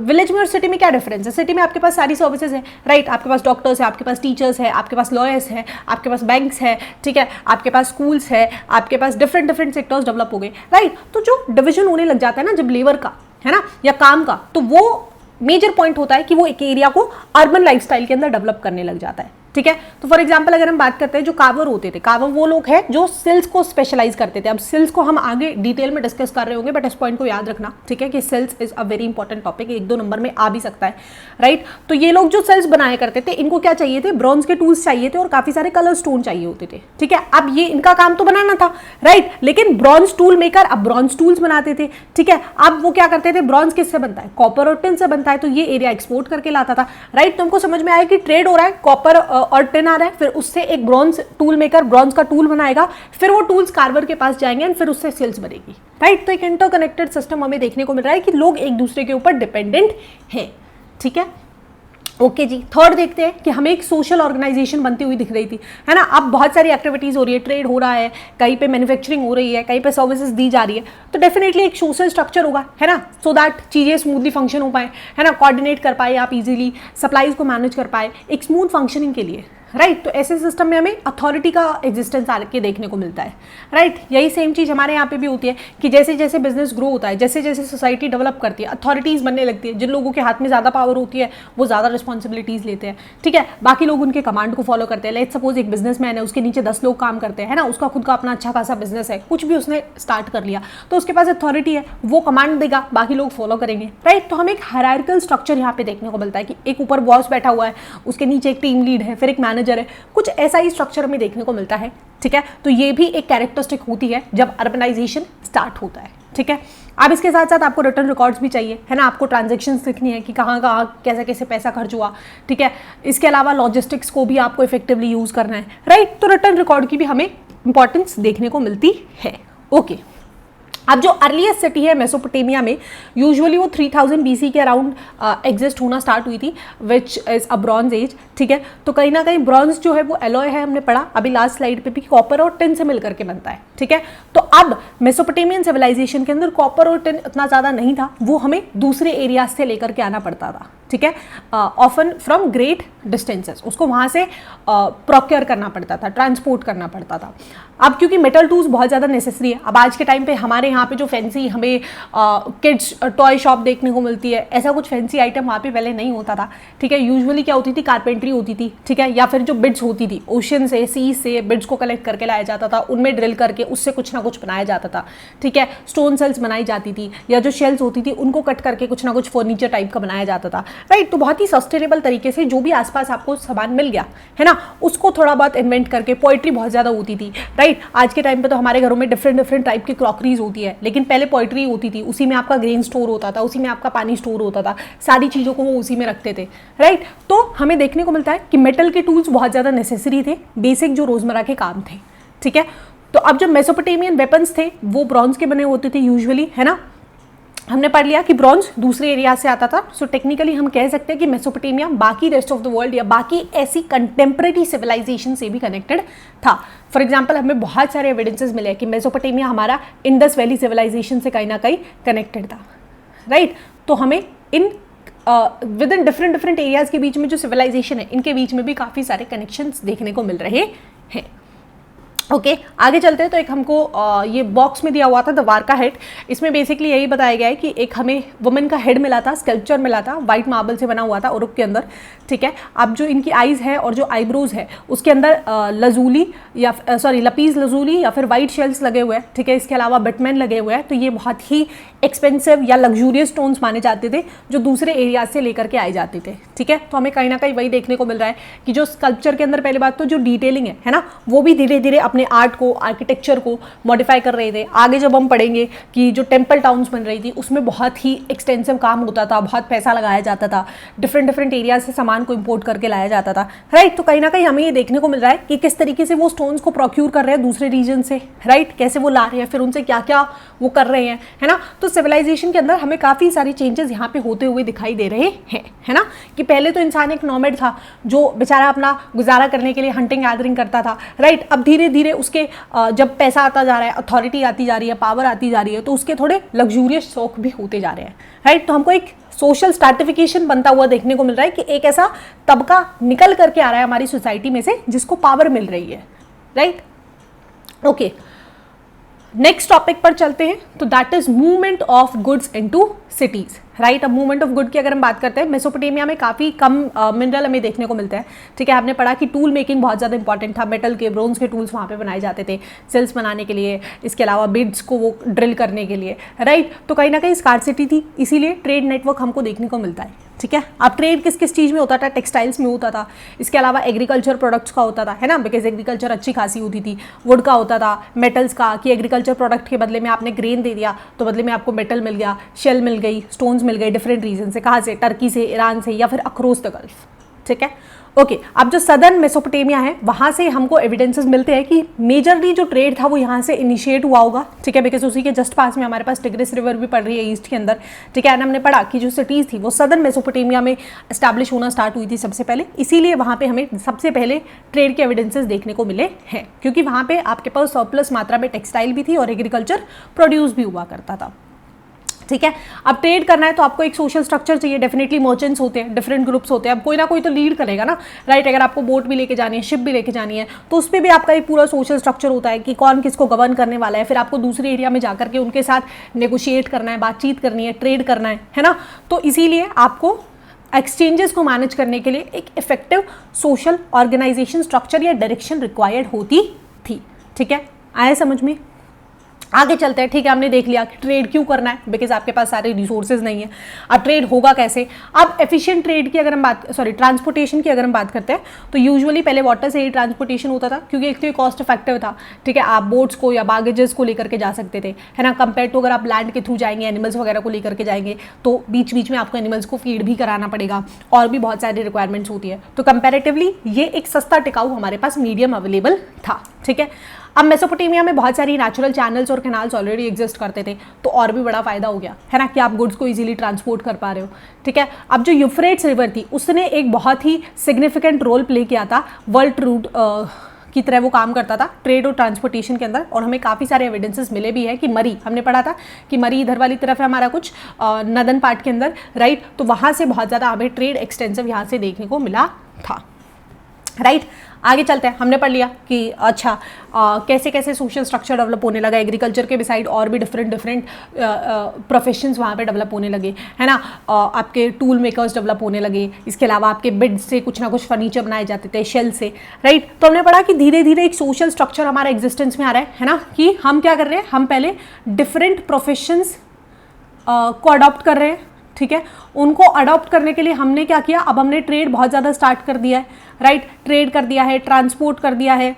विलेज में और सिटी में क्या डिफरेंस है। सिटी में आपके पास सारी सर्विसेज है, राइट, आपके पास डॉक्टर्स है, आपके पास टीचर्स है, आपके पास लॉयर्स है, आपके पास बैंक्स है, ठीक है, आपके पास स्कूल्स है, आपके पास डिफरेंट सेक्टर्स डेवलप हो गए, राइट। तो जो डिविजन होने लग जाता है ना जब लेबर का है ना या काम का, तो वो मेजर पॉइंट होता है कि वो एक एरिया को अर्बन लाइफस्टाइल के अंदर डेवलप करने लग जाता है, ठीक है। तो फॉर एग्जांपल अगर हम बात करते हैं जो कार्वर होते थे, कार्वर वो लोग हैं जो सिल्स को स्पेशलाइज करते थे। अब सिल्स को हम आगे डिटेल में डिस्कस कर रहे होंगे, बट इस पॉइंट को याद रखना, ठीक है, कि cells is a very important topic, 1-2 number में आ भी सकता है, राइट। तो ये लोग जो सिल्स बनाया करते थे, इनको क्या चाहिए थे, ब्रॉन्ज के टूल्स चाहिए थे और काफी सारे कलर स्टोन चाहिए होते थे, ठीक है। अब ये इनका काम तो बनाना था, राइट, लेकिन ब्रॉन्ज टूल मेकर अब ब्रॉन्ज टूल्स बनाते थे, ठीक है। अब वो क्या करते थे, ब्रॉन्ज किससे बनता है, कॉपर और टिन से बनता है, तो ये एरिया एक्सपोर्ट करके लाता था, राइट। तो हमको समझ में आया कि ट्रेड हो रहा है, कॉपर और टिन आ रहा है, फिर उससे एक ब्रॉन्ज टूल मेकर ब्रॉन्ज का टूल बनाएगा, फिर वो टूल्स कार्वर के पास जाएंगे और फिर उससे सेल्स बनेगी, राइट। तो एक इंटरकनेक्टेड सिस्टम हमें देखने को मिल रहा है कि लोग एक दूसरे के ऊपर डिपेंडेंट हैं, ठीक है। ओके जी, थर्ड देखते हैं कि हमें एक सोशल ऑर्गेनाइजेशन बनती हुई दिख रही थी, है ना। अब बहुत सारी एक्टिविटीज़ हो रही है, ट्रेड हो रहा है, कहीं पे मैन्युफैक्चरिंग हो रही है, कहीं पे सर्विसेज दी जा रही है, तो डेफिनेटली एक सोशल स्ट्रक्चर होगा, है ना, सो दैट चीज़ें स्मूथली फंक्शन हो पाए, है ना, कोऑर्डिनेट कर पाए आप इजीली, सप्लाईज को मैनेज कर पाए एक स्मूथ फंक्शनिंग के लिए, राइट। तो ऐसे सिस्टम में हमें अथॉरिटी का एग्जिस्टेंस आके देखने को मिलता है, राइट। यही सेम चीज़ हमारे यहाँ पे भी होती है कि जैसे जैसे बिजनेस ग्रो होता है, जैसे जैसे सोसाइटी डेवलप करती है, अथॉरिटीज़ बनने लगती है। जिन लोगों के हाथ में ज़्यादा पावर होती है वो ज़्यादा रिस्पॉन्सिबिलिटीज़ लेते हैं, ठीक है, बाकी लोग उनके कमांड को फॉलो करते हैं। लेट्स सपोज एक बिजनेसमैन है, उसके नीचे 10 लोग काम करते हैं, है ना, उसका खुद का अपना अच्छा खासा बिजनेस है, कुछ भी उसने स्टार्ट कर लिया, तो उसके पास अथॉरिटी है, वो कमांड देगा, बाकी लोग फॉलो करेंगे, राइट। तो हमें एक हायरार्किकल स्ट्रक्चर यहाँ पे देखने को मिलता है कि एक ऊपर बॉस बैठा हुआ है, उसके नीचे एक टीम लीड है, फिर एक मैनेजर है, कुछ ऐसा ही स्ट्रक्चर हमें देखने को मिलता है, ठीक है। तो ये भी एक कैरेक्टरिस्टिक होती है जब अर्बनाइजेशन स्टार्ट होता है, ठीक है। अब इसके साथ साथ आपको रिटर्न रिकॉर्ड्स भी चाहिए, है ना, आपको ट्रांजैक्शंस लिखनी है कि कहाँ कहाँ कैसे कैसे पैसा खर्च हुआ, ठीक है। इसके अलावा लॉजिस्टिक्स को भी आपको इफेक्टिवली यूज करना है, राइट। तो रिटर्न रिकॉर्ड की भी हमें इंपॉर्टेंस देखने को मिलती है। ओके अब जो अर्लीस्ट सिटी है मेसोपोटामिया में, यूजुअली वो 3000 BC के अराउंड एग्जिस्ट होना स्टार्ट हुई थी, which is a bronze age. ठीक है, तो कहीं ना कहीं ब्रॉन्ज जो है वो एलॉय है, हमने पढ़ा अभी लास्ट स्लाइड पे भी, कॉपर और टिन से मिलकर के बनता है। ठीक है, तो अब मेसोपोटामियन सिविलाइजेशन के अंदर कॉपर और टिन इतना ज़्यादा नहीं था, वो हमें दूसरे एरियाज से लेकर के आना पड़ता था। ठीक है, ऑफन फ्रॉम ग्रेट डिस्टेंसेस, उसको वहाँ से प्रोक्योर करना पड़ता था, ट्रांसपोर्ट करना पड़ता था। अब क्योंकि मेटल टूल्स बहुत ज़्यादा नेसेसरी है, अब आज के टाइम पे हमारे यहाँ पे जो फैंसी हमें किड्स टॉय शॉप देखने को मिलती है, ऐसा कुछ फैंसी आइटम वहाँ पे पहले नहीं होता था। ठीक है, यूजुअली क्या होती थी, कारपेंट्री होती थी। ठीक है, या फिर जो बिड्स होती थी, ओशन से, सी से बिड्स को कलेक्ट करके लाया जाता था, उनमें ड्रिल करके उससे कुछ ना कुछ बनाया जाता था। ठीक है, स्टोन सेल्स बनाई जाती थी, या जो शेल्स होती थी उनको कट करके कुछ ना कुछ फर्नीचर टाइप का बनाया जाता था। राइट, तो बहुत ही सस्टेनेबल तरीके से जो भी आसपास आपको सामान मिल गया है ना, उसको थोड़ा बहुत इन्वेंट करके, पोइट्री बहुत ज़्यादा होती थी। राइट, आज के टाइम पे तो हमारे घरों में डिफरेंट टाइप की क्रॉकरीज होती है, लेकिन पहले पोइट्री होती थी, उसी में आपका ग्रेन स्टोर होता था, उसी में आपका पानी स्टोर होता था, सारी चीज़ों को वो उसी में रखते थे। राइट, तो हमें देखने को मिलता है कि मेटल के टूल्स बहुत ज़्यादा नेसेसरी थे, बेसिक जो रोजमर्रा के काम थे। ठीक है, तो अब जो मेसोपोटामियन वेपन्स थे वो ब्रॉन्ज के बने होते थे यूजुअली, है ना। हमने पढ़ लिया कि ब्रॉन्ज दूसरे एरिया से आता था, सो टेक्निकली हम कह सकते हैं कि मेसोपोटामिया बाकी रेस्ट ऑफ द वर्ल्ड या बाकी ऐसी कंटेम्प्रेरी सिविलाइजेशन से भी कनेक्टेड था। फॉर एग्जाम्पल, हमें बहुत सारे एविडेंसेस मिले कि मेसोपोटामिया हमारा इंडस वैली सिविलाइजेशन से कहीं ना कहीं कनेक्टेड था। राइट, तो हमें in with in different areas के बीच में जो सिविलाइजेशन है, इनके बीच में भी काफ़ी सारे कनेक्शंस देखने को मिल रहे हैं। ओके, आगे चलते हैं। तो एक हमको ये बॉक्स में दिया हुआ था द वारका हेड, इसमें बेसिकली यही बताया गया है कि एक हमें वुमेन का हेड मिला था, स्कल्पचर मिला था, वाइट मार्बल से बना हुआ था उरुक के अंदर। ठीक है, अब जो इनकी आइज़ है और जो आईब्रोज है उसके अंदर लजूली या लपीज लजूली या फिर वाइट शेल्स लगे हुए हैं। ठीक है, इसके अलावा बिटमैन लगे हुए हैं। तो ये बहुत ही एक्सपेंसिव या लग्जूरियस स्टोन्स माने जाते थे जो दूसरे एरिया से लेकर के आए जाते थे। ठीक है, तो हमें कहीं ना कहीं वही देखने को मिल रहा है कि जो स्कल्पचर के अंदर पहले बात तो जो डिटेलिंग है ना, वो भी धीरे धीरे अपने आर्ट को, आर्किटेक्चर को मॉडिफाई कर रहे थे। आगे जब हम पढ़ेंगे कि जो टेम्पल टाउन्स बन रही थी उसमें बहुत ही एक्सटेंसिव काम होता था, बहुत पैसा लगाया जाता था, डिफरेंट एरिया से सामान को इंपोर्ट करके लाया जाता था। राइट, तो कहीं ना कहीं हमें ये देखने को मिल रहा है कि किस तरीके से वो स्टोन्स को प्रोक्यूर कर रहे हैं दूसरे रीजन से। राइट, कैसे वो ला रहे हैं, फिर उनसे क्या क्या वो कर रहे हैं, है ना। तो सिविलाइजेशन के अंदर हमें काफ़ी सारी चेंजेस यहाँ पे होते हुए दिखाई दे रहे हैं, है ना। कि पहले तो इंसान एक नॉमेड था जो बेचारा अपना गुजारा करने के लिए हंटिंग गैदरिंग करता था। राइट, अब धीरे धीरे उसके जब पैसा आता जा रहा है, अथॉरिटी आती जा रही है, पावर आती जा रही है, तो उसके थोड़े लग्जूरियस शौक भी होते जा रहे हैं। राइट, तो हमको एक सोशल स्ट्रैटिफिकेशन बनता हुआ देखने को मिल रहा है कि एक ऐसा तबका निकल करके आ रहा है हमारी सोसाइटी में से जिसको पावर मिल रही है। राइट, ओके, नेक्स्ट टॉपिक पर चलते हैं। तो that is movement of goods into cities. Right, अब मूवमेंट ऑफ गुड की अगर हम बात करते हैं, मेसोपोटामिया में काफ़ी कम मिनरल हमें देखने को मिलते हैं। ठीक है, आपने पढ़ा कि टूल मेकिंग बहुत ज़्यादा इंपॉर्टेंट था, मेटल के, ब्रोंज के टूल्स वहाँ पे बनाए जाते थे सेल्स बनाने के लिए, इसके अलावा बिड्स को वो ड्रिल करने के लिए। राइट, तो कहीं ना कहीं स्कार्सिटी थी, इसीलिए ट्रेड नेटवर्क हमको देखने को मिलता है। ठीक है, अब ट्रेड किस किस चीज़ में होता था, टेक्सटाइल्स में होता था, इसके अलावा एग्रीकल्चर प्रोडक्ट्स का होता था, है ना, बिकॉज एग्रीकल्चर अच्छी खासी होती थी। वुड का होता था, मेटल्स का, कि एग्रीकल्चर प्रोडक्ट के बदले में आपने ग्रेन दे दिया तो बदले में आपको मेटल मिल गया, शेल मिल गई, स्टोन्स मिल गए डिफरेंट रीजन से, कहाँ से, टर्की से, ईरान से, या फिर अक्रॉस द गल्फ। ठीक है, ओके, अब जो सदर्न मेसोपोटामिया है वहाँ से हमको एविडेंसेस मिलते हैं कि मेजरली जो ट्रेड था वो यहाँ से इनिशिएट हुआ होगा। ठीक है, बिकॉज उसी के जस्ट पास में हमारे पास टिग्रिस रिवर भी पड़ रही है ईस्ट के अंदर। ठीक है, एंड हमने पढ़ा कि जो सिटीज़ थी वो सदर्न मेसोपोटामिया में एस्टैब्लिश होना स्टार्ट हुई थी सबसे पहले, इसीलिए वहाँ पे हमें सबसे पहले ट्रेड के एविडेंसेस देखने को मिले हैं, क्योंकि वहाँ पे आपके पास सरप्लस मात्रा में टेक्सटाइल भी थी और एग्रीकल्चर प्रोड्यूस भी हुआ करता था। ठीक है, अब ट्रेड करना है तो आपको एक सोशल स्ट्रक्चर चाहिए, डेफिनेटली मर्चेंट्स होते हैं, डिफरेंट ग्रुप्स होते हैं, अब कोई ना कोई तो लीड करेगा ना। राइट, अगर आपको बोट भी लेके जानी है, शिप भी लेके जानी है, तो उस पर भी आपका एक पूरा सोशल स्ट्रक्चर होता है कि कौन किसको गवर्न करने वाला है, फिर आपको दूसरे एरिया में जाकर के उनके साथ नेगोशिएट करना है, बातचीत करनी है, ट्रेड करना है ना। तो इसीलिए आपको एक्सचेंजेस को मैनेज करने के लिए एक इफेक्टिव सोशल ऑर्गेनाइजेशन स्ट्रक्चर या डायरेक्शन रिक्वायर्ड होती थी। ठीक है, आया समझ में। आगे चलते हैं। ठीक है, हमने देख लिया कि ट्रेड क्यों करना है, बिकॉज आपके पास सारे रिसोर्सेज नहीं है। अब ट्रेड होगा कैसे। अब एफिशिएंट ट्रेड की अगर हम बात, ट्रांसपोर्टेशन की अगर हम बात करते हैं तो यूजुअली पहले वाटर से ही ट्रांसपोर्टेशन होता था, क्योंकि एक तो ये कॉस्ट इफेक्टिव था। ठीक है, आप बोट्स को या बागेजेस को लेकर के जा सकते थे, है ना, कंपेयर टू अगर आप लैंड के थ्रू जाएंगे, एनिमल्स वगैरह को लेकर के जाएंगे तो बीच बीच में आपको एनिमल्स को फीड भी कराना पड़ेगा और भी बहुत सारी रिक्वायरमेंट्स होती है। तो कंपेरेटिवली ये एक सस्ता टिकाऊ हमारे पास मीडियम अवेलेबल था, ठीक है। अब मेसोपोटामिया में बहुत सारी नेचुरल चैनल्स और कैनाल्स ऑलरेडी एग्जिस्ट करते थे, तो और भी बड़ा फायदा हो गया, है ना, कि आप गुड्स को इजीली ट्रांसपोर्ट कर पा रहे हो, ठीक है। अब जो यूफ्रेट्स रिवर थी उसने एक बहुत ही सिग्निफिकेंट रोल प्ले किया था, वर्ल्ड रूट की तरह वो काम करता था ट्रेड और ट्रांसपोर्टेशन के अंदर, और हमें काफ़ी सारे एविडेंसेस मिले भी है कि मरी, हमने पढ़ा था कि मरी इधर वाली तरफ है हमारा कुछ नदन पार्ट के अंदर, राइट, तो वहाँ से बहुत ज़्यादा हमें ट्रेड एक्सटेंसिव यहाँ से देखने को मिला था, राइट। आगे चलते हैं, हमने पढ़ लिया कि अच्छा कैसे कैसे सोशल स्ट्रक्चर डेवलप होने लगा, एग्रीकल्चर के बिसाइड और भी डिफरेंट प्रोफेशंस वहाँ पे डेवलप होने लगे, है ना, आपके टूल मेकर्स डेवलप होने लगे, इसके अलावा आपके बिड से कुछ ना कुछ फर्नीचर बनाए जाते थे, शेल से, राइट। तो हमने पढ़ा कि धीरे धीरे एक सोशल स्ट्रक्चर हमारा एग्जिस्टेंस में आ रहा है ना, कि हम क्या कर रहे हैं, हम पहले डिफरेंट प्रोफेशंस को अडॉप्ट कर रहे हैं, ठीक है। उनको अडॉप्ट करने के लिए हमने क्या किया, अब हमने ट्रेड बहुत ज़्यादा स्टार्ट कर दिया है, राइट, ट्रेड कर दिया है, ट्रांसपोर्ट कर दिया है,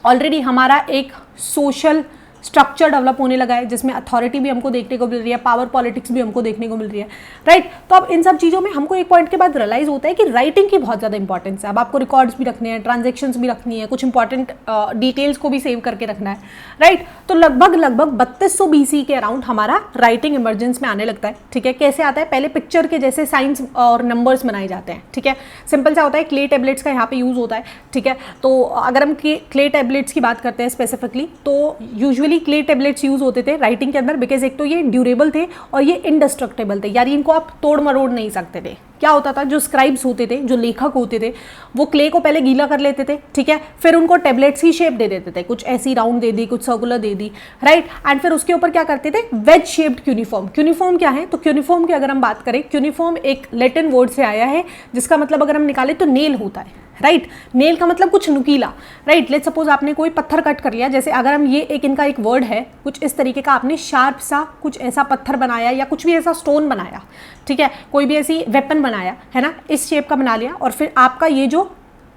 ऑलरेडी हमारा एक सोशल स्ट्रक्चर डेवलप होने लगा है जिसमें अथॉरिटी भी हमको देखने को मिल रही है, पावर पॉलिटिक्स भी हमको देखने को मिल रही है, राइट। तो अब इन सब चीज़ों में हमको एक पॉइंट के बाद रियलाइज होता है कि राइटिंग की बहुत ज़्यादा इंपॉर्टेंस है। अब आपको रिकॉर्ड्स भी रखने हैं, ट्रांजेक्शन्स भी रखनी है, कुछ इंपॉर्टेंट डिटेल्स को भी सेव करके रखना है, राइट। तो लगभग 3200 BC के अराउंड हमारा राइटिंग इमरजेंस में आने लगता है, ठीक है। कैसे आता है, पहले पिक्चर के जैसे साइंस और नंबर्स बनाए जाते हैं, ठीक है। सिंपल सा होता है, क्ले टेबलेट्स का यहाँ पे यूज़ होता है, ठीक है। तो अगर हम क्ले टेबलेट्स की बात करते हैं स्पेसिफिकली, तो यूजुअली क्ले टेबलेट्स होते थे राइटिंग के अंदर, बिकॉज एक तो ये ड्यूरेबल थे और ये इंडेस्ट्रक्टेबल थे, यानी इनको आप तोड़ मरोड़ नहीं सकते थे। क्या होता था, जो स्क्राइब्स होते थे, जो लेखक होते थे, वो क्ले को पहले गीला कर लेते थे, ठीक है, फिर उनको टेबलेट्स ही शेप दे देते थे, कुछ ऐसी राउंड दे दी, कुछ circular they the, right, and फिर उसके ऊपर क्या करते थे, वेज शेप्ड क्यूनिफॉर्म। क्यूनिफॉर्म क्या है, तो क्यूनिफॉर्म की अगर हम बात करें, क्यूनिफॉर्म एक लैटिन वर्ड से आया है जिसका मतलब अगर हम निकाले तो नेल होता है, राइट। नेल का मतलब कुछ नुकीला, राइट। लेट्स सपोज आपने कोई पत्थर कट कर लिया, जैसे अगर हम ये एक इनका एक वर्ड है, कुछ इस तरीके का आपने शार्प सा कुछ ऐसा पत्थर बनाया या कुछ भी ऐसा स्टोन बनाया, ठीक है, कोई भी ऐसी वेपन बनाया, है ना, इस शेप का बना लिया, और फिर आपका ये जो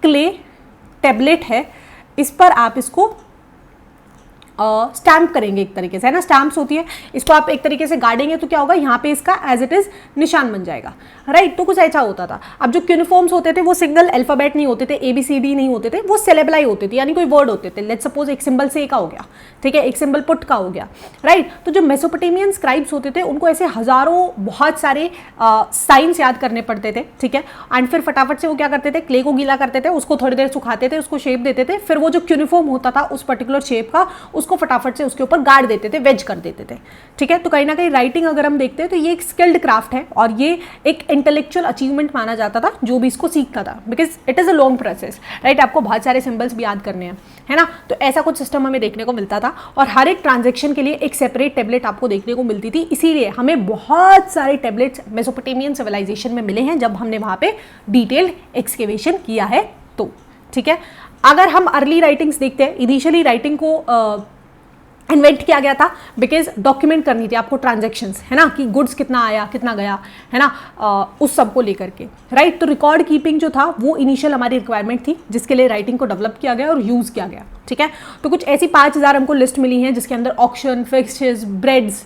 क्ले टेबलेट है इस पर आप इसको स्टैम्प करेंगे एक तरीके से, है ना, स्टैम्प्स होती है, इसको आप एक तरीके से गाड़ेंगे तो क्या होगा, यहाँ पे इसका एज इट इज निशान बन जाएगा, राइट। तो कुछ ऐसा होता था। अब जो क्यूनिफॉर्म्स होते थे वो सिंगल अल्फाबेट नहीं होते थे, ABCD नहीं होते थे, वो सेलेबलाई होते थे, यानी कोई वर्ड होते थे। लेट्स सपोज एक सिंबल से का हो गया, ठीक है, एक सिंबल पुट का हो गया, राइट। तो जो मेसोपोटामियन स्क्राइब्स होते थे उनको ऐसे हजारों बहुत सारे साइंस याद करने पड़ते थे, ठीक है, एंड फिर फटाफट से वो क्या करते थे, क्ले को गीला करते थे, उसको थोड़ी देर सुखाते थे, उसको शेप देते थे, फिर वो जो क्यूनिफॉर्म होता था उस पर्टिकुलर शेप का, उसको फटाफट से उसके ऊपर गाड़ देते थे, वेज कर देते थे, ठीक है। तो कहीं ना कहीं राइटिंग अगर हम देखते हैं तो ये एक स्किल्ड क्राफ्ट है और ये एक इंटेलेक्चुअल अचीवमेंट माना जाता था जो भी इसको सीखता था, because it is a long process, right. आपको बहुत सारे सिंबल्स भी याद करने हैं, है ना। तो ऐसा कुछ सिस्टम हमें देखने को मिलता था और हर एक ट्रांजेक्शन के लिए एक सेपरेट टेबलेट आपको देखने को मिलती थी। इसीलिए हमें बहुत सारे टेबलेट्स मेसोपोटामियन सिविलाइजेशन में मिले हैं जब हमने वहाँ पे डिटेल्ड एक्सकेवेशन किया है तो, ठीक है। अगर हम अर्ली राइटिंग्स देखते हैं, इनिशियली राइटिंग को इन्वेंट किया गया था बिकॉज डॉक्यूमेंट करनी थी आपको ट्रांजैक्शंस, है ना, कि गुड्स कितना आया कितना गया, है ना, उस सब को लेकर के, राइट। तो रिकॉर्ड कीपिंग जो था वो इनिशियल हमारी रिक्वायरमेंट थी जिसके लिए राइटिंग को डेवलप किया गया और यूज़ किया गया, ठीक है। तो कुछ ऐसी 5000 हमको लिस्ट मिली है जिसके अंदर ऑक्शन, फिक्सेस, ब्रेड्स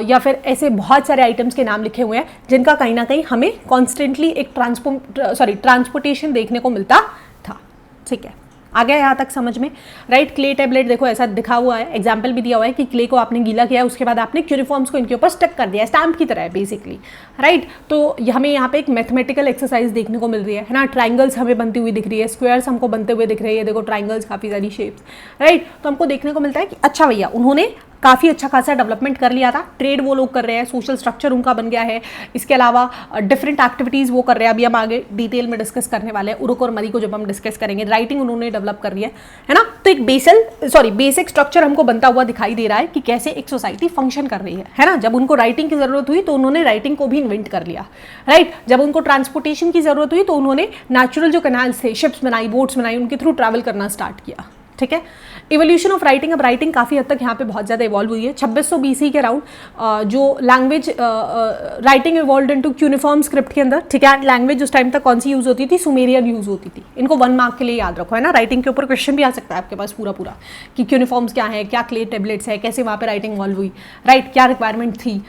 या फिर ऐसे बहुत सारे आइटम्स के नाम लिखे हुए हैं जिनका कहीं ना कहीं हमें कॉन्स्टेंटली एक ट्रांसपोर्टेशन देखने को मिलता था, ठीक है। आ गया यहाँ तक समझ में, राइट। क्ले टेबलेट देखो ऐसा दिखा हुआ है, एग्जाम्पल भी दिया हुआ है कि क्ले को आपने गीला किया, उसके बाद आपने क्यूनिफॉर्म्स को इनके ऊपर स्टक कर दिया, स्टैम्प की तरह है बेसिकली, राइट। तो हमें यहाँ पे एक मैथमेटिकल एक्सरसाइज देखने को मिल रही है ना, ट्राइंगल्स हमें बनती हुई दिख रही है, स्क्वायर्स हमको बनते हुए दिख रही है, देखो ट्राइंगल्स काफ़ी सारी शेप्स, राइट। तो हमको देखने को मिलता है कि अच्छा भैया उन्होंने काफ़ी अच्छा खासा डेवलपमेंट कर लिया था, ट्रेड वो लोग कर रहे हैं, सोशल स्ट्रक्चर उनका बन गया है, इसके अलावा डिफरेंट एक्टिविटीज़ वो कर रहे हैं, अभी हम आगे डिटेल में डिस्कस करने वाले हैं, उरुक और मरी को जब हम डिस्कस करेंगे, राइटिंग उन्होंने डेवलप कर रही है ना। तो एक बेसिक स्ट्रक्चर हमको बनता हुआ दिखाई दे रहा है कि कैसे एक सोसाइटी फंक्शन कर रही है ना। जब उनको राइटिंग की ज़रूरत हुई तो उन्होंने राइटिंग को भी इन्वेंट कर लिया, राइट। जब उनको ट्रांसपोर्टेशन की ज़रूरत हुई तो उन्होंने नेचुरल जो कैनाल्स थे, शिप्स बनाई, बोट्स बनाई, उनके थ्रू ट्रैवल करना स्टार्ट किया, ठीक है। इवोल्यूशन ऑफ राइटिंग, अब राइटिंग काफ़ी हद तक यहाँ पे बहुत ज़्यादा इवॉल्व हुई है। 2600 BC के अराउंड जो language writing evolve into cuneiform script के अंदर, ठीक है। लैंग्वेज उस टाइम तक कौन सी यूज़ होती थी, सुमेरियन यूज़ होती थी। इनको 1 मार्क के लिए याद रखो, है ना, राइटिंग के ऊपर क्वेश्चन भी आ सकता है आपके पास पूरा कि क्यूनिफॉर्म्स क्या है, क्या क्ले टेबलेट्स है, कैसे वहाँ पर राइटिंग इवॉल्व हुई, राइट, क्या रिक्वायरमेंट थी,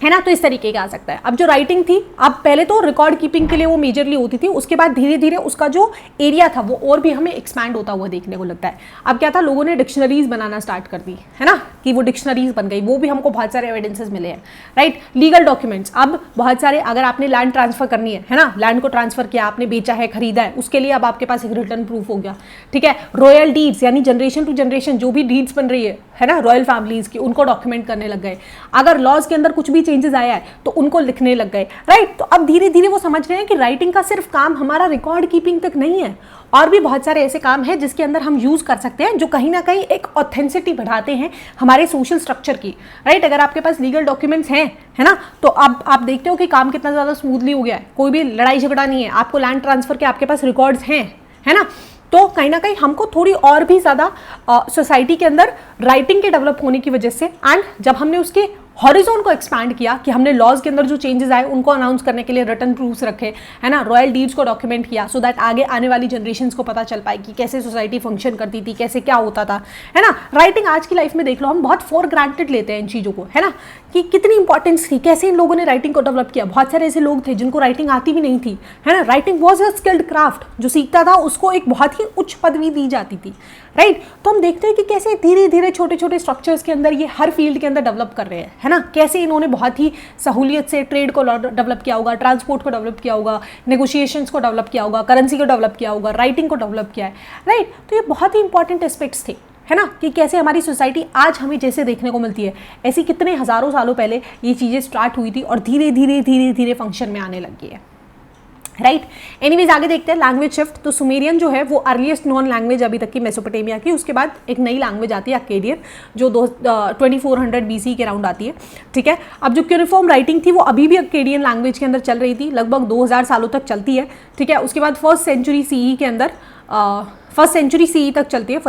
है ना। तो इस तरीके का आ सकता है। अब जो राइटिंग थी, अब पहले तो रिकॉर्ड कीपिंग के लिए वो मेजरली होती थी, उसके बाद धीरे धीरे उसका जो एरिया था वो और भी हमें एक्सपैंड होता हुआ देखने को लगता है। अब क्या था, लोगों ने डिक्शनरीज बनाना स्टार्ट कर दी, है ना, कि वो डिक्शनरीज बन गई, वो भी हमको बहुत सारे एविडेंसेस मिले हैं, राइट। लीगल डॉक्यूमेंट्स, अब बहुत सारे, अगर आपने लैंड ट्रांसफर करनी है ना, लैंड को ट्रांसफर किया, आपने बेचा है, खरीदा है, उसके लिए अब आपके पास एक रिटर्न प्रूफ हो गया, ठीक है। रॉयल डीड्स, यानी जनरेशन टू जनरेशन जो भी डीड्स बन रही है ना, रॉयल फैमिलीज की, उनको डॉक्यूमेंट करने लग गए। अगर लॉज के अंदर कुछ भी चेंजेस आया है तो उनको लिखने लग गए, राइट। तो अब धीरे धीरे वो समझ रहे हैं कि राइटिंग का सिर्फ काम हमारा रिकॉर्ड कीपिंग तक नहीं है, और भी बहुत सारे ऐसे काम हैं जिसके अंदर हम यूज कर सकते हैं, जो कहीं ना कहीं एक ऑथेंटिसिटी बढ़ाते हैं हमारे सोशल स्ट्रक्चर की, राइट। अगर आपके पास लीगल डॉक्यूमेंट्स हैं, है ना, तो अब आप देखते हो कि काम कितना ज्यादा स्मूथली हो गया है, कोई भी लड़ाई झगड़ा नहीं है, आपको लैंड ट्रांसफर के आपके पास रिकॉर्ड्स हैं, है ना। तो कहीं ना कहीं हमको थोड़ी और भी ज़्यादा सोसाइटी के अंदर राइटिंग के डेवलप होने की वजह से, एंड जब हमने उसके हॉरिजॉन को एक्सपैंड किया, कि हमने लॉज के अंदर जो चेंजेस आए उनको अनाउंस करने के लिए रिटर्न प्रूफ्स रखे, है ना, रॉयल डीड्स को डॉक्यूमेंट किया, सो दैट आगे आने वाली जनरेशंस को पता चल पाए कि कैसे सोसाइटी फंक्शन करती थी, कैसे क्या होता था, है ना। राइटिंग आज की लाइफ में देख लो, हम बहुत फॉर ग्रांटेड लेते हैं इन चीज़ों को, है ना, कि कितनी इंपॉर्टेंस थी, कैसे इन लोगों ने राइटिंग को डेवलप किया। बहुत सारे ऐसे लोग थे जिनको राइटिंग आती भी नहीं थी, है ना। Writing was a skilled craft, जो सीखता था उसको एक बहुत ही उच्च पदवी दी जाती थी, राइट। तो हम देखते हैं कि कैसे धीरे धीरे छोटे छोटे स्ट्रक्चर्स के अंदर ये हर फील्ड के अंदर डेवलप कर रहे हैं, है ना। कैसे इन्होंने बहुत ही सहूलियत से ट्रेड को डेवलप किया होगा, ट्रांसपोर्ट को डेवलप किया होगा, नेगोशिएशंस को डेवलप किया होगा, करेंसी को डेवलप किया होगा, राइटिंग को डेवलप किया है, राइट। तो ये बहुत ही इंपॉर्टेंट एस्पेक्ट्स थे, है ना, कि कैसे हमारी सोसाइटी आज हमें जैसे देखने को मिलती है, ऐसी कितने हजारों सालों पहले ये चीज़ें स्टार्ट हुई थी और धीरे धीरे धीरे धीरे फंक्शन में आने लग गई है, राइट। एनीवेज आगे देखते हैं लैंग्वेज शिफ्ट। तो सुमेरियन जो है वो अर्लीस्ट नॉन लैंग्वेज अभी तक की मेसोपोटामिया की, उसके बाद एक नई लैंग्वेज आती है अक्केडियन, जो 2400 BC के अराउंड आती है, ठीक है। अब जो क्यूनिफॉर्म राइटिंग थी वो अभी भी अक्केडियन लैंग्वेज के अंदर चल रही थी, लगभग 2000 सालों तक चलती है, ठीक है। उसके बाद फर्स्ट सेंचुरी CE के अंदर तक चलती है।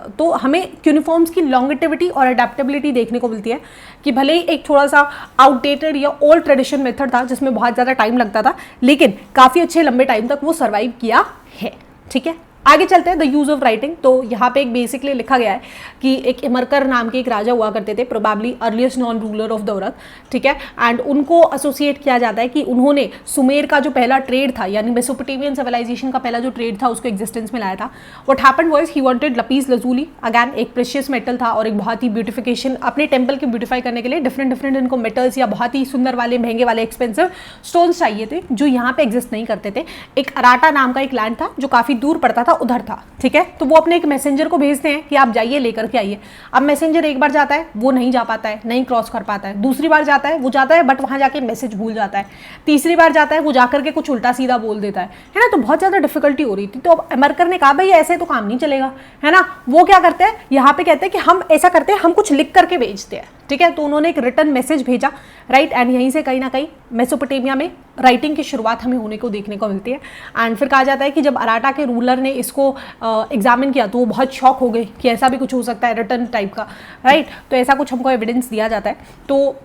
तो हमें क्यूनिफॉर्म्स की लॉन्गेटिविटी और अडेप्टेबिलिटी देखने को मिलती है, कि भले ही एक थोड़ा सा आउटडेटेड या ओल्ड ट्रेडिशन मेथड था जिसमें बहुत ज़्यादा टाइम लगता था, लेकिन काफ़ी अच्छे लंबे टाइम तक वो सर्वाइव किया है, ठीक है। आगे चलते हैं द यूज़ ऑफ राइटिंग। तो यहाँ पे एक बेसिकली लिखा गया है कि एक इमरकर नाम के एक राजा हुआ करते थे, probably earliest non ruler of the earth, ठीक है। एंड उनको एसोसिएट किया जाता है कि उन्होंने सुमेर का जो पहला ट्रेड था, यानी मेसोपोटामियन सिविलाइजेशन का पहला जो ट्रेड था उसको एग्जिस्टेंस में लाया था। What happened was he wanted lapis lazuli, again एक प्रेशियस मेटल था और एक बहुत ही ब्यूटिफिकेशन, अपने टेम्पल के ब्यूटिफाई करने के लिए डिफरेंट इनको मेटल्स या बहुत ही सुंदर वाले महंगे वाले एक्सपेंसिव स्टोन्स चाहिए थे, जो यहाँ पे एग्जिस्ट नहीं करते थे। एक अराटा नाम का एक लैंड था जो काफ़ी दूर पड़ता था, उधर था, ठीक है। तो वो अपने एक मैसेंजर को भेजते हैं कि आप जाइए लेकर के आइए। अब मैसेंजर एक बार जाता है, वो नहीं जा पाता है, नहीं क्रॉस कर पाता है। दूसरी बार जाता है, वो जाता है बट वहां जाके मैसेज भूल जाता है। तीसरी बार जाता है, वो जाकर के कुछ उल्टा सीधा बोल देता है ना। तो बहुत ज्यादा डिफिकल्टी हो रही थी। तो अब अमरकर ने कहा भाई ऐसे तो काम नहीं चलेगा, है ना। वो क्या करते हैं, यहाँ पे कहते हैं कि हम ऐसा करते हैं, हम कुछ लिख करके भेजते हैं, ठीक है। तो उन्होंने एक रिटर्न मैसेज भेजा, राइट। एंड यहीं से कहीं ना कहीं मेसोपोटामिया में राइटिंग की शुरुआत हमें होने को देखने को मिलती है। एंड फिर कहा जाता है कि जब अराटा के रूलर ने इसको एग्जामिन किया तो वो बहुत शॉक हो गए कि ऐसा भी कुछ हो सकता है, रिटर्न टाइप का, राइट। तो ऐसा कुछ हमको एविडेंस दिया जाता है। तो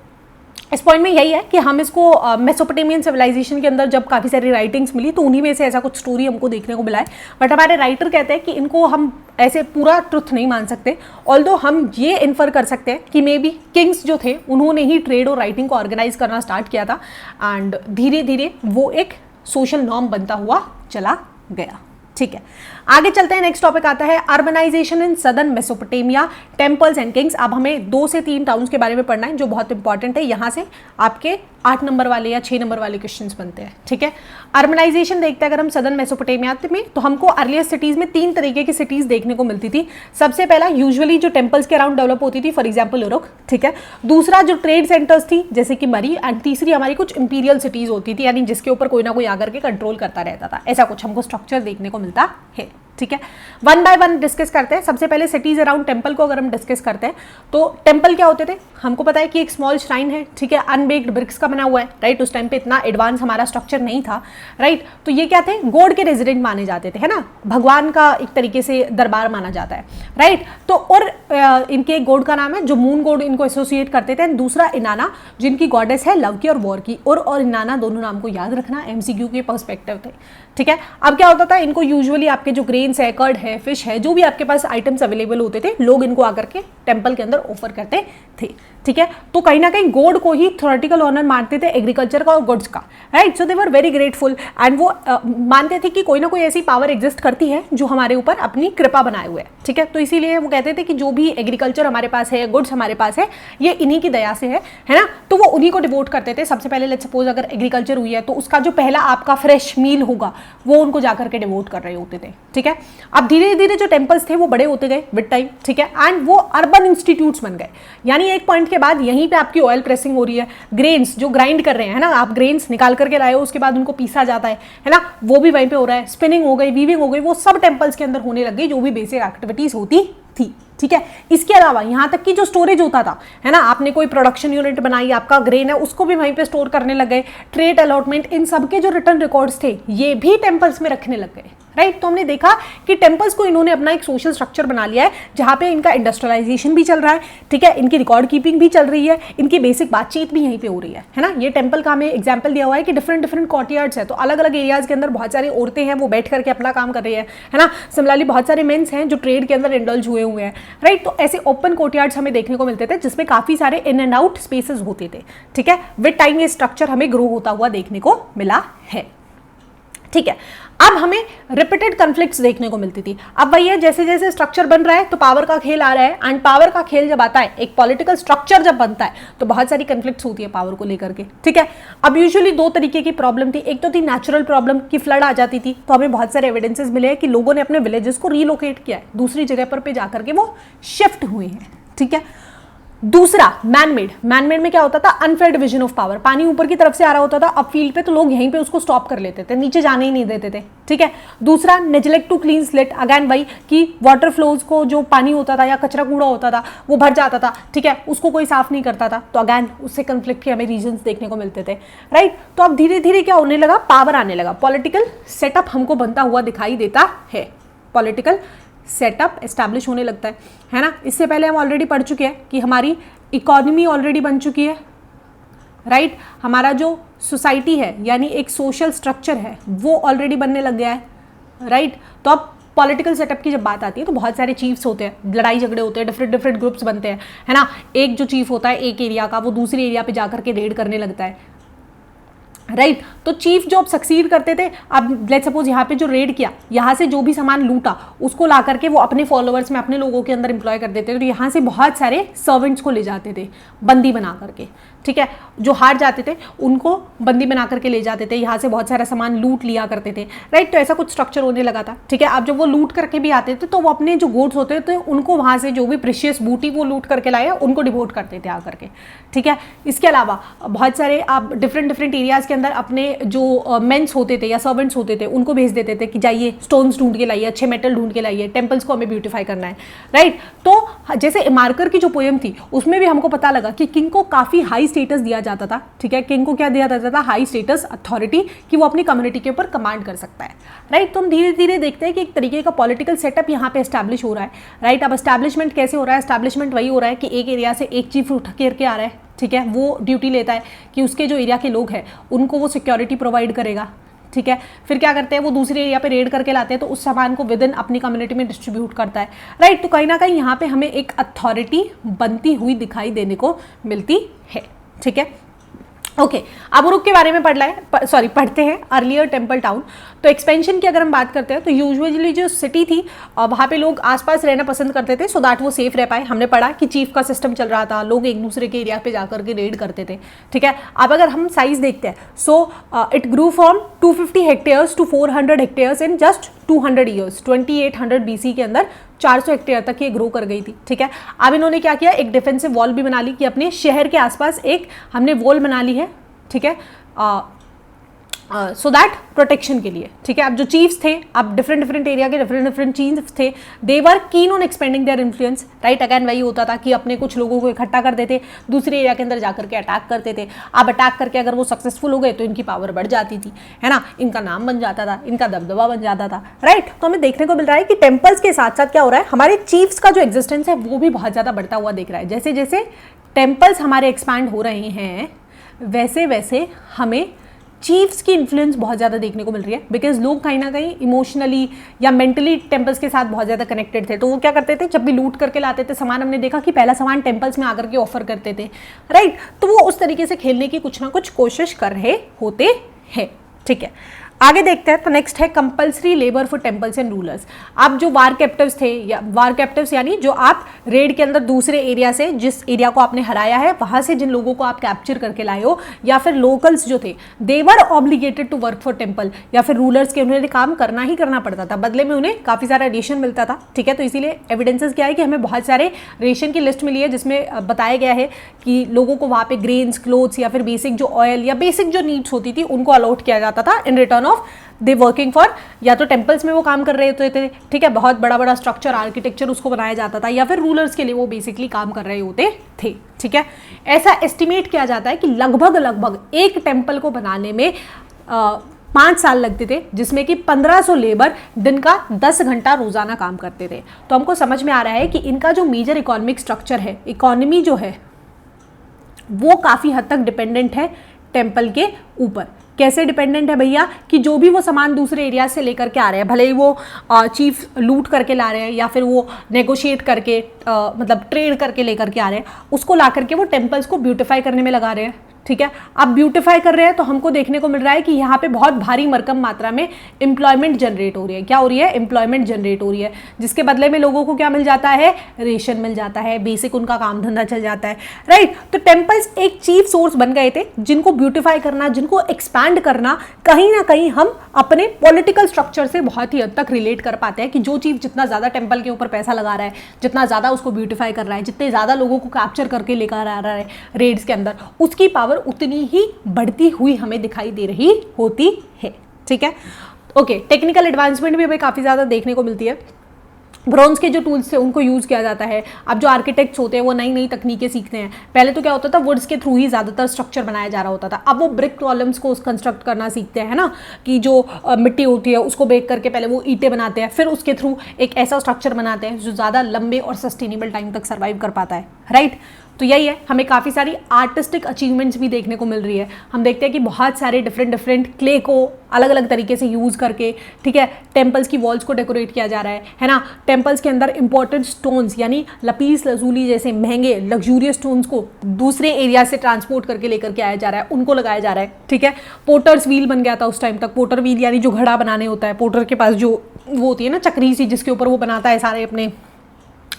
इस पॉइंट में यही है कि हम इसको मेसोपोटामियन सिविलाइजेशन के अंदर जब काफ़ी सारी राइटिंग्स मिली तो उन्हीं में से ऐसा कुछ स्टोरी हमको देखने को मिला है। बट हमारे राइटर कहते हैं कि इनको हम ऐसे पूरा ट्रुथ नहीं मान सकते, ऑल्दो हम ये इन्फर कर सकते हैं कि मे बी किंग्स जो थे उन्होंने ही ट्रेड और राइटिंग को ऑर्गेनाइज करना स्टार्ट किया था, एंड धीरे धीरे वो एक सोशल नॉर्म बनता हुआ चला गया, ठीक है। आगे चलते हैं, नेक्स्ट टॉपिक आता है urbanization in southern Mesopotamia, temples and kings. अब हमें 2 से 3 टाउन्स के बारे में पढ़ना है जो बहुत इंपॉर्टेंट है, यहाँ से आपके 8 नंबर वाले या 6 नंबर वाले क्वेश्चंस बनते हैं, ठीक है। अर्बनाइजेशन देखते हैं अगर हम सदर्न मेसोपोटामिया में, तो हमको अर्लीस्ट सिटीज में 3 तरीके की सिटीज देखने को मिलती थी। सबसे पहला यूजुअली जो टेम्पल्स के अराउंड डेवलप होती थी, फॉर एग्जाम्पल उरुक, ठीक है। दूसरा जो ट्रेड सेंटर्स थी जैसे कि मरी, एंड तीसरी हमारी कुछ इंपीरियल सिटीज होती थी, यानी जिसके ऊपर कोई ना कोई आकर के कंट्रोल करता रहता था। ऐसा कुछ हमको स्ट्रक्चर देखने को मिलता है, ठीक है। 1 बाय 1 डिस्कस करते हैं। सबसे पहले सिटीज अराउंड टेम्पल को अगर हम डिस्कस करते हैं तो टेम्पल क्या होते थे, हमको पता है कि एक स्मॉल श्राइन है, ठीक है, अनबेक्ड ब्रिक्स का बना हुआ है, राइट। उस टाइम पे इतना एडवांस हमारा स्ट्रक्चर नहीं था, राइट। तो ये क्या थे, गॉड के रेजिडेंट माने जाते थे, है ना, भगवान का एक तरीके से दरबार माना जाता है, राइट। तो और इनके एक गॉड का नाम है जो मून गॉड इनको एसोसिएट करते थे, दूसरा इनाना जिनकी गॉडेस है लव की और वॉर की, और इनाना दोनों नाम को याद रखना, MCQ के पर्सपेक्टिव थे, ठीक है। अब क्या होता था, इनको यूजुअली आपके जो ग्रेन्स ग्रेन्स है, कर्ड है, फिश है, जो भी आपके पास आइटम्स अवेलेबल होते थे, लोग इनको आकर के टेम्पल के अंदर ऑफर करते थे, ठीक है। तो कहीं ना कहीं गॉड को ही थ्योरेटिकल ऑनर मानते थे एग्रीकल्चर का और गुड्स का, right. So they were very grateful and वो मानते थे कि कोई ना कोई ऐसी पावर एग्जिस्ट करती है जो हमारे ऊपर अपनी कृपा बनाए हुए है, ठीक है। तो इसीलिए वो कहते थे कि जो भी एग्रीकल्चर हमारे पास है, गुड्स हमारे पास है, ये इन्हीं की दया से है ना। तो वो उन्हीं को डिवोट करते थे। सबसे पहले लेट्स सपोज अगर एग्रीकल्चर हुई है तो उसका जो पहला आपका फ्रेश मील होगा वो उनको जाकर के डिवोट कर रहे होते थे, ठीक है। अब धीरे धीरे जो टेम्पल्स थे वो बड़े होते गए विद टाइम, ठीक है, एंड वो अर्बन इंस्टीट्यूट्स बन गए। यानी एक पॉइंट के बाद यहीं पे आपकी ऑयल प्रेसिंग हो रही है, ग्रेन्स जो ग्राइंड कर रहे हैं, है ना, आप ग्रेन्स निकाल करके लाए हो, उसके बाद उनको पीसा जाता है ना, वो भी वहीं पे हो रहा है। स्पिनिंग हो गई, वीविंग हो गई, वो सब टेम्पल्स के अंदर होने लग गई, जो भी बेसिक एक्टिविटीज होती थी, ठीक है। इसके अलावा यहाँ तक कि जो स्टोरेज होता था, है ना, आपने कोई प्रोडक्शन यूनिट बनाई, आपका ग्रेन है, उसको भी वहीं पे स्टोर करने लग गए। ट्रेड अलॉटमेंट, इन सब के जो रिटर्न रिकॉर्ड्स थे ये भी टेम्पल्स में रखने लग गए, राइट। तो हमने देखा कि टेम्पल्स को इन्होंने अपना एक सोशल स्ट्रक्चर बना लिया है जहां पे इनका इंडस्ट्रियलाइजेशन भी चल रहा है, ठीक है, इनकी रिकॉर्ड कीपिंग भी चल रही है, इनकी बेसिक बातचीत भी यहीं पे हो रही है ना। ये टेम्पल का हमें एग्जाम्पल दिया हुआ है कि डिफरेंट डिफरेंट कॉर्टयार्ड्स है, तो अलग अलग एरियाज के अंदर बहुत सारी औरतें हैं, वो बैठ करके अपना काम कर रही है ना। सिमिलरली बहुत सारे मेन्स हैं जो ट्रेड के अंदर इंडल्ज हुए हुए हैं, राइट। तो ऐसे ओपन कोर्टयार्ड्स हमें देखने को मिलते थे जिसमें काफी सारे इन एंड आउट स्पेसेस होते थे, ठीक है। विद टाइम ये स्ट्रक्चर हमें ग्रो होता हुआ देखने को मिला है, ठीक है। अब हमें रिपीटेड कॉन्फ्लिक्ट्स देखने को मिलती थी। अब वही है, जैसे जैसे स्ट्रक्चर बन रहा है तो पावर का खेल आ रहा है, एंड पावर का खेल जब आता है, एक पॉलिटिकल स्ट्रक्चर जब बनता है तो बहुत सारी कॉन्फ्लिक्ट्स होती है पावर को लेकर के, ठीक है। अब यूजुअली दो तरीके की प्रॉब्लम थी। एक तो थी नेचुरल प्रॉब्लम की फ्लड आ जाती थी, तो हमें बहुत सारे एविडेंसेस मिले हैं कि लोगों ने अपने विलेजेस को रीलोकेट किया है, दूसरी जगह पर पे जाकर के वो शिफ्ट हुए हैं, ठीक है। दूसरा मैनमेड में क्या होता था, अनफेयर डिवीजन ऑफ पावर। पानी ऊपर की तरफ से आ रहा होता था अप फील्ड पे, तो लोग यहीं पे उसको स्टॉप कर लेते थे, नीचे जाने ही नहीं देते थे, ठीक है। दूसरा neglect to clean slate, again वही कि वाटर फ्लोज को जो पानी होता था या कचरा कूड़ा होता था वो भर जाता था, ठीक है, उसको कोई साफ नहीं करता था, तो अगेन उससे कंफ्लिक्ट के हमें रीजंस देखने को मिलते थे, राइट। तो अब धीरे धीरे क्या होने लगा, पावर आने लगा, पॉलिटिकल सेटअप हमको बनता हुआ दिखाई देता है, पॉलिटिकल सेटअप एस्टैब्लिश होने लगता है ना। इससे पहले हम ऑलरेडी पढ़ चुके हैं कि हमारी इकोनॉमी ऑलरेडी बन चुकी है, राइट। हमारा जो सोसाइटी है यानी एक सोशल स्ट्रक्चर है वो ऑलरेडी बनने लग गया है, राइट। तो अब पॉलिटिकल सेटअप की जब बात आती है तो बहुत सारे चीफ्स होते हैं, लड़ाई झगड़े होते हैं, डिफरेंट ग्रुप्स बनते हैं, है ना। एक जो चीफ होता है एक एरिया का, वो दूसरे एरिया पे जाकर के रेड करने लगता है, राइट। तो चीफ जो अब सक्सीड करते थे, अब लेट्स सपोज यहाँ पे जो रेड किया, यहाँ से जो भी सामान लूटा उसको ला करके वो अपने फॉलोअर्स में, अपने लोगों के अंदर एम्प्लॉय कर देते थे, तो यहाँ से बहुत सारे सर्वेंट्स को ले जाते थे बंदी बना करके, ठीक है। जो हार जाते थे उनको बंदी बना करके ले जाते थे, यहाँ से बहुत सारा सामान लूट लिया करते थे, राइट। तो ऐसा कुछ स्ट्रक्चर होने लगा था, ठीक है। अब जब वो लूट करके भी आते थे तो वो अपने जो गोड्स होते थे उनको वहाँ से जो भी प्रेशियस बूटी वो लूट करके लाए उनको डिवोट करते थे आकर के, ठीक है। इसके अलावा बहुत सारे आप डिफरेंट एरियाज के अंदर अपने जो मेंस होते थे या सर्वेंट्स होते थे उनको भेज देते थे कि जाइए स्टोन्स ढूंढ के लाइए, अच्छे मेटल ढूंढ के लाइए, टेम्पल्स को हमें ब्यूटीफाई करना है, राइट। तो जैसे मार्कर की जो पोएम थी उसमें भी हमको पता लगा कि किंग को काफी हाई स्टेटस दिया जाता था, ठीक है। किंग को क्या दिया जाता था, हाई स्टेटस, अथॉरिटी, कि वो अपनी कम्युनिटी के ऊपर कमांड कर सकता है, राइट। तो हम धीरे धीरे देखते हैं कि एक तरीके का पॉलिटिकल सेटअप यहाँ पे एस्टैब्लिश हो रहा है, राइट। अब एस्टैब्लिशमेंट कैसे हो रहा है, एस्टैब्लिशमेंट वही हो रहा है कि एक एरिया से एक चीफ उठ के आ रहा है, ठीक है। वो ड्यूटी लेता है कि उसके जो एरिया के लोग हैं उनको वो सिक्योरिटी प्रोवाइड करेगा, ठीक है। फिर क्या करते हैं, वो दूसरे एरिया पे रेड करके लाते हैं तो उस सामान को विद इन अपनी कम्युनिटी में डिस्ट्रीब्यूट करता है, राइट। तो कहीं ना कहीं यहाँ पे हमें एक अथॉरिटी बनती हुई दिखाई देने को मिलती है, ठीक है। ओके, अब उरुक के बारे में पढ़ते हैं, अर्लियर टेम्पल टाउन। तो एक्सपेंशन की अगर हम बात करते हैं तो यूजुअली जो सिटी थी वहाँ पे लोग आसपास रहना पसंद करते थे सो दैट वो सेफ रह पाए। हमने पढ़ा कि चीफ का सिस्टम चल रहा था, लोग एक दूसरे के एरिया पे जाकर के रेड करते थे, ठीक है। अब अगर हम साइज देखते हैं so it grew from 250 hectares to 400 hectares in just 200 years. 2800 BC के अंदर 400 हेक्टेयर तक ये ग्रो कर गई थी, ठीक है। अब इन्होंने क्या किया, एक डिफेंसिव वॉल भी बना ली कि अपने शहर के आसपास एक हमने वॉल बना ली है, ठीक है, सो दैट प्रोटेक्शन के लिए, ठीक है। अब जो चीफ्स थे, अब डिफरेंट एरिया के डिफरेंट चीफ्स थे, they were keen on expanding their influence, right. Again वही होता था कि अपने कुछ लोगों को इकट्ठा कर देते, दूसरे एरिया के अंदर जाकर के अटैक करते थे। अब अटैक करके अगर वो सक्सेसफुल हो गए तो इनकी पावर बढ़ जाती थी, है ना, इनका नाम बन जाता था, इनका दबदबा बन जाता था, राइट। तो हमें देखने को मिल रहा है कि टेम्पल्स के साथ साथ क्या हो रहा है, हमारे चीफ्स का जो एग्जिस्टेंस है वो भी बहुत ज़्यादा बढ़ता हुआ दिख रहा है। जैसे जैसे टेम्पल्स हमारे एक्सपैंड हो रहे हैं वैसे वैसे हमें चीफ्स की इन्फ्लुएंस बहुत ज़्यादा देखने को मिल रही है, बिकॉज लोग कहीं ना कहीं इमोशनली या मेंटली टेम्पल्स के साथ बहुत ज़्यादा कनेक्टेड थे। तो वो क्या करते थे, जब भी लूट करके लाते थे सामान, हमने देखा कि पहला सामान टेम्पल्स में आकर के ऑफर करते थे, राइट। तो वो उस तरीके से खेलने की कुछ ना कुछ कोशिश कर रहे होते हैं, ठीक है। आगे देखते हैं। तो नेक्स्ट है compulsory labour for temples and rulers. आप जो वार कैप्टिव्स थे, या वार कैप्टिव्स यानी जो आप रेड के अंदर दूसरे एरिया से, जिस एरिया को आपने हराया है वहां से जिन लोगों को आप कैप्चर करके लाए हो, या फिर लोकल्स जो थे, they were obligated to work for temple, या फिर रूलर्स के उन्हें काम करना ही करना पड़ता था, बदले में उन्हें काफ़ी सारा रेशन मिलता था, ठीक है। तो इसीलिए एविडेंसेस क्या है कि हमें बहुत सारे रेशन की लिस्ट मिली है जिसमें बताया गया है कि लोगों को वहाँ पे ग्रेन्स, क्लोथ्स या फिर बेसिक जो ऑयल या बेसिक जो नीड्स होती थी उनको अलॉट किया जाता था in return of they working for, या तो टेम्पल्स में वो काम कर रहे होते थे, ठीक है, बहुत बड़ा बड़ा स्ट्रक्चर आर्किटेक्चर उसको बनाया जाता था, या फिर रूलर्स के लिए वो बेसिकली काम कर रहे होते थे, ठीक है। ऐसा एस्टिमेट किया जाता है कि लगभग एक टेम्पल को बनाने में 5 साल लगते थे, जिसमें कि 1500 लेबर दिन का 10 घंटा रोजाना काम करते थे। तो हमको समझ में आ रहा है कि इनका जो मेजर इकोनॉमिक स्ट्रक्चर है, इकोनॉमी जो है वो काफ़ी हद तक डिपेंडेंट है टेम्पल के ऊपर। कैसे डिपेंडेंट है भैया, कि जो भी वो सामान दूसरे एरिया से लेकर के आ रहे हैं, भले ही वो चीफ लूट करके ला रहे हैं या फिर वो नेगोशिएट करके मतलब ट्रेड करके लेकर के आ रहे हैं, उसको ला करके वो टेम्पल्स को ब्यूटिफाई करने में लगा रहे हैं, ठीक है। अब ब्यूटिफाई कर रहे हैं तो हमको देखने को मिल रहा है कि यहाँ पे बहुत भारी भरकम मात्रा में एम्प्लॉयमेंट जनरेट हो रही है। क्या हो रही है? एम्प्लॉयमेंट जनरेट हो रही है, जिसके बदले में लोगों को क्या मिल जाता है? रेशन मिल जाता है, बेसिक उनका काम धंधा चल जाता है, राइट। तो टेम्पल्स एक चीफ सोर्स बन गए थे जिनको ब्यूटिफाई करना, जिनको एक्सपैंड करना, कहीं ना कहीं हम अपने पॉलिटिकल स्ट्रक्चर से बहुत ही हद तक रिलेट कर पाते हैं कि जो चीफ जितना ज़्यादा टेम्पल के ऊपर पैसा लगा रहा है, जितना ज़्यादा उसको ब्यूटिफाई कर रहा है, जितने ज़्यादा लोगों को कैप्चर करके लेकर आ रहा है रेड्स के अंदर, उसकी पावर उतनी ही बढ़ती हुई हमें दिखाई दे रही होती है, ठीक है। ओके, टेक्निकल एडवांसमेंट भी हमें काफ़ी ज़्यादा देखने को मिलती है। ब्रॉन्ज के जो टूल्स थे उनको यूज़ किया जाता है। अब जो आर्किटेक्ट्स होते हैं वो नई नई तकनीकें सीखते हैं। पहले तो क्या होता था, वुड्स के थ्रू ही ज़्यादातर स्ट्रक्चर बनाया जा रहा होता था। अब वो ब्रिक कॉलम्स को कंस्ट्रक्ट करना सीखते हैं ना, कि जो मिट्टी होती है उसको बेक करके पहले वो ईंटें बनाते हैं, फिर उसके थ्रू एक ऐसा स्ट्रक्चर बनाते हैं जो ज़्यादा लंबे और सस्टेनेबल टाइम तक सर्वाइव कर पाता है, राइट। तो यही है, हमें काफ़ी सारी आर्टिस्टिक अचीवमेंट्स भी देखने को मिल रही है। हम देखते हैं कि बहुत सारे डिफरेंट क्ले को अलग अलग तरीके से यूज़ करके, ठीक है, टेम्पल्स की वॉल्स को डेकोरेट किया जा रहा है ना। टेम्पल्स के अंदर इंपॉर्टेंट स्टोन्स यानी लपीस लजूली जैसे महंगे लग्जूरियस स्टोन्स को दूसरे एरिया से ट्रांसपोर्ट करके लेकर के आया जा रहा है, उनको लगाया जा रहा है, ठीक है। पोटर्स व्हील बन गया था उस टाइम तक। पोटर व्हील यानी जो घड़ा बनाने होता है, पोटर के पास जो वो होती है ना चक्री सी, जिसके ऊपर वो बनाता है सारे अपने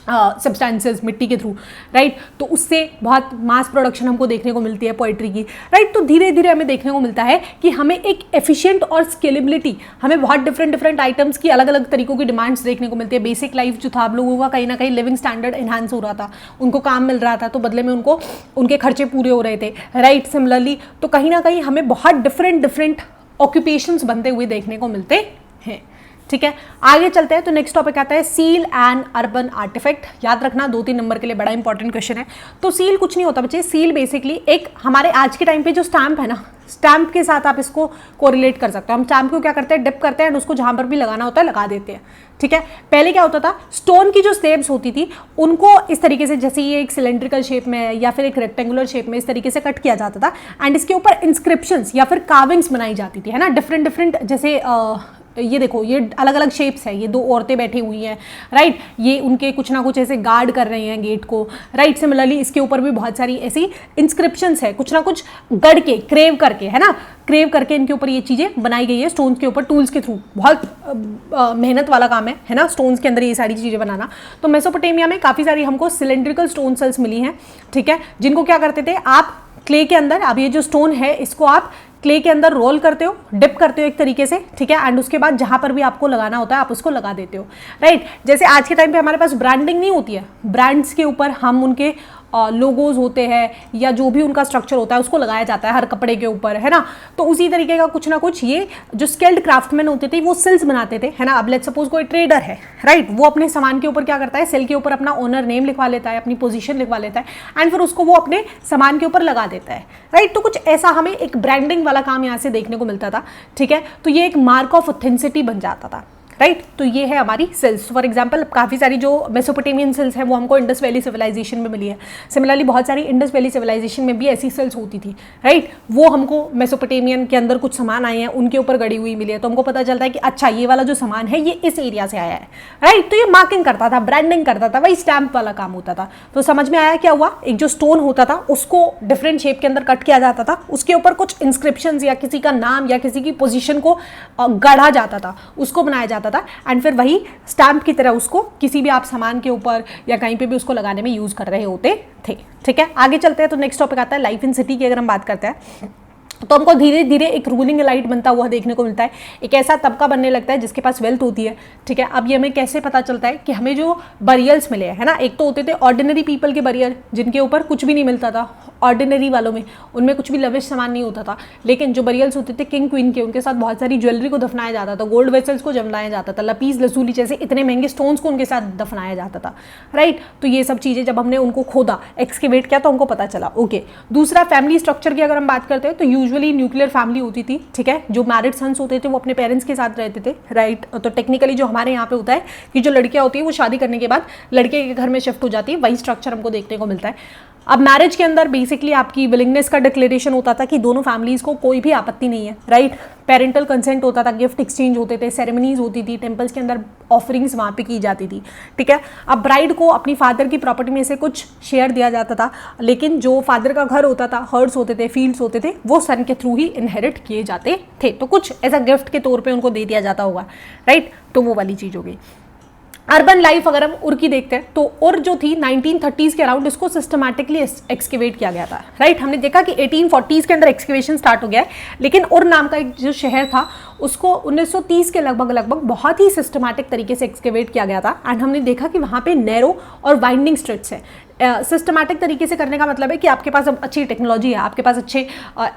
सब्सटेंसेस मिट्टी के थ्रू, राइट। तो उससे बहुत मास प्रोडक्शन हमको देखने को मिलती है पोइट्री की, राइट। तो धीरे धीरे हमें देखने को मिलता है कि हमें एक एफिशिएंट और स्केलेबिलिटी, हमें बहुत डिफरेंट आइटम्स की अलग अलग तरीकों की डिमांड्स देखने को मिलती है। बेसिक लाइफ जो था आप लोगों का, कहीं ना कहीं लिविंग स्टैंडर्ड एनहांस हो रहा था, उनको काम मिल रहा था, तो बदले में उनको उनके खर्चे पूरे हो रहे थे, राइट। सिमिलरली तो कहीं ना कहीं हमें बहुत डिफरेंट ऑक्यूपेशंस बनते हुए देखने को मिलते हैं, ठीक है। आगे चलते हैं। तो नेक्स्ट टॉपिक आता है सील एंड अर्बन आर्टिफैक्ट। याद रखना 2-3 नंबर के लिए बड़ा इंपॉर्टेंट क्वेश्चन है। तो सील कुछ नहीं होता बच्चे, सील बेसिकली एक हमारे आज के टाइम पे जो स्टैंप है ना, स्टैंप के साथ आप इसको कोरिलेट कर सकते हो। हम स्टैंप को क्या करते हैं, डिप करते हैं और उसको जहां पर भी लगाना होता है लगा देते हैं, ठीक है। पहले क्या होता था, स्टोन की जो स्लेब्स होती थी उनको इस तरीके से, जैसे ये एक सिलेंड्रिकल शेप में है या फिर एक रेक्टेंगुलर शेप में, इस तरीके से कट किया जाता था एंड इसके ऊपर इंस्क्रिप्शंस या फिर कार्विंग्स बनाई जाती थी, है ना। डिफरेंट जैसे ये देखो, ये अलग अलग शेप्स है, ये 2 औरतें बैठी हुई हैं, राइट। ये उनके कुछ ना कुछ ऐसे गार्ड कर रहे हैं गेट को, राइट। सिमिलरली इसके ऊपर भी बहुत सारी ऐसी इंस्क्रिप्शंस है, कुछ ना कुछ गढ़ के, क्रेव करके, है ना, क्रेव करके इनके ऊपर ये चीज़ें बनाई गई है स्टोन्स के ऊपर, टूल्स के थ्रू। बहुत मेहनत वाला काम है ना, स्टोन्स के अंदर ये सारी चीज़ें बनाना। तो मेसोपोटामिया में काफ़ी सारी हमको सिलेंड्रिकल स्टोन सेल्स मिली हैं, ठीक है, जिनको क्या करते थे आप क्ले के अंदर, अब ये जो स्टोन है इसको आप क्ले के अंदर रोल करते हो, डिप करते हो एक तरीके से, ठीक है, एंड उसके बाद जहां पर भी आपको लगाना होता है आप उसको लगा देते हो, राइट। जैसे आज के टाइम पे हमारे पास ब्रांडिंग नहीं होती है, ब्रांड्स के ऊपर हम उनके लोगोज होते हैं या जो भी उनका स्ट्रक्चर होता है उसको लगाया जाता है हर कपड़े के ऊपर, है ना। तो उसी तरीके का कुछ ना कुछ ये जो स्किल्ड क्राफ्टमैन होते थे वो सिल्स बनाते थे, है ना। अब लेट्स सपोज कोई ट्रेडर है, राइट, वो अपने सामान के ऊपर क्या करता है, सिल के ऊपर अपना ओनर नेम लिखवा लेता है, अपनी पोजीशन लिखवा लेता है एंड फिर उसको वो अपने सामान के ऊपर लगा देता है, राइट। तो कुछ ऐसा हमें एक ब्रांडिंग वाला काम यहाँ से देखने को मिलता था, ठीक है। तो ये एक मार्क ऑफ ऑथेंटिसिटी बन जाता था, राइट। तो ये है हमारी सेल्स। फॉर एग्जांपल काफ़ी सारी जो मेसोपोटामियन सेल्स हैं वो हमको इंडस वैली सिविलाइजेशन में मिली है। सिमिलरली बहुत सारी इंडस वैली सिविलाइजेशन में भी ऐसी सेल्स होती थी, राइट। वो हमको मेसोपोटामियन के अंदर कुछ सामान आए हैं उनके ऊपर गड़ी हुई मिली है, तो हमको पता चलता है कि अच्छा ये वाला जो सामान है ये इस एरिया से आया है, राइट। तो ये मार्किंग करता था, ब्रांडिंग करता था, वही स्टैंप वाला काम होता था। तो समझ में आया क्या हुआ, एक जो स्टोन होता था उसको डिफरेंट शेप के अंदर कट किया जाता था, उसके ऊपर कुछ इंस्क्रिप्शंस या किसी का नाम या किसी की पोजीशन को गढ़ा जाता था, उसको बनाया जाता था, एंड फिर वही स्टैंप की तरह उसको किसी भी आप सामान के ऊपर या कहीं पे भी उसको लगाने में यूज कर रहे होते थे। ठीक है, आगे चलते हैं। तो नेक्स्ट टॉपिक आता है लाइफ इन सिटी की। अगर हम बात करते हैं तो हमको धीरे धीरे एक रूलिंग एलाइट बनता हुआ देखने को मिलता है, एक ऐसा तबका बनने लगता है जिसके पास वेल्थ होती है। ठीक है, अब ये हमें कैसे पता चलता है कि हमें जो बरियल्स मिले हैं ना, एक तो होते थे ऑर्डिनरी पीपल के बरियल जिनके ऊपर कुछ भी नहीं मिलता था, ऑर्डिनरी वालों में उनमें कुछ भी लविश सामान नहीं होता था, लेकिन जो बरियल्स होते थे किंग क्वीन के, उनके साथ बहुत सारी ज्वेलरी को दफनाया जाता था, गोल्ड वेसल्स को जमलाया जाता था, लपीस लसूली जैसे इतने महंगे स्टोन्स को उनके साथ दफनाया जाता था, राइट। तो ये सब चीज़ें जब हमने उनको खोदा, एक्सकेवेट किया, तो हमको पता चला। ओके, दूसरा फैमिली स्ट्रक्चर की अगर हम बात करते हैं तो यूजुअली न्यूक्लियर फैमिली होती थी। ठीक है, जो मैरिड सन्स होते थे वो अपने पेरेंट्स के साथ रहते थे, राइट। तो टेक्निकली जो हमारे यहाँ पे होता है कि जो लड़कियाँ होती है वो शादी करने के बाद लड़के के घर में शिफ्ट हो जाती है, वही स्ट्रक्चर हमको देखने को मिलता है। अब मैरिज के अंदर बेसिकली आपकी विलिंगनेस का डिक्लेरेशन होता था कि दोनों फैमिलीज को कोई भी आपत्ति नहीं है, राइट। पेरेंटल कंसेंट होता था, गिफ्ट एक्सचेंज होते थे, सेरेमनीज होती थी, टेम्पल्स के अंदर ऑफरिंग्स वहाँ पे की जाती थी। ठीक है, अब ब्राइड को अपनी फादर की प्रॉपर्टी में से कुछ शेयर दिया जाता था, लेकिन जो फादर का घर होता था, हर्ड्स होते थे, फील्ड्स होते थे, वो सन के थ्रू ही इनहेरिट किए जाते थे। तो कुछ ऐसा गिफ्ट के तौर पर उनको दे दिया जाता होगा, राइट। तो वो वाली चीज़ हो गई। अर्बन लाइफ अगर हम उर की देखते हैं तो उर जो थी 1930s के अराउंड इसको सिस्टमैटिकली एक्सकेवेट किया गया था, राइट। हमने देखा कि 1840s के अंदर एक्सकेवेशन स्टार्ट हो गया है, लेकिन उर नाम का एक जो शहर था उसको 1930 के लगभग बहुत ही सिस्टमैटिक तरीके से एक्सकेवेट किया गया था, एंड हमने देखा कि वहाँ पे नैरो और वाइंडिंग स्ट्रीट्स है। सिस्टमैटिक तरीके से करने का मतलब है कि आपके पास अब अच्छी टेक्नोलॉजी है, आपके पास अच्छे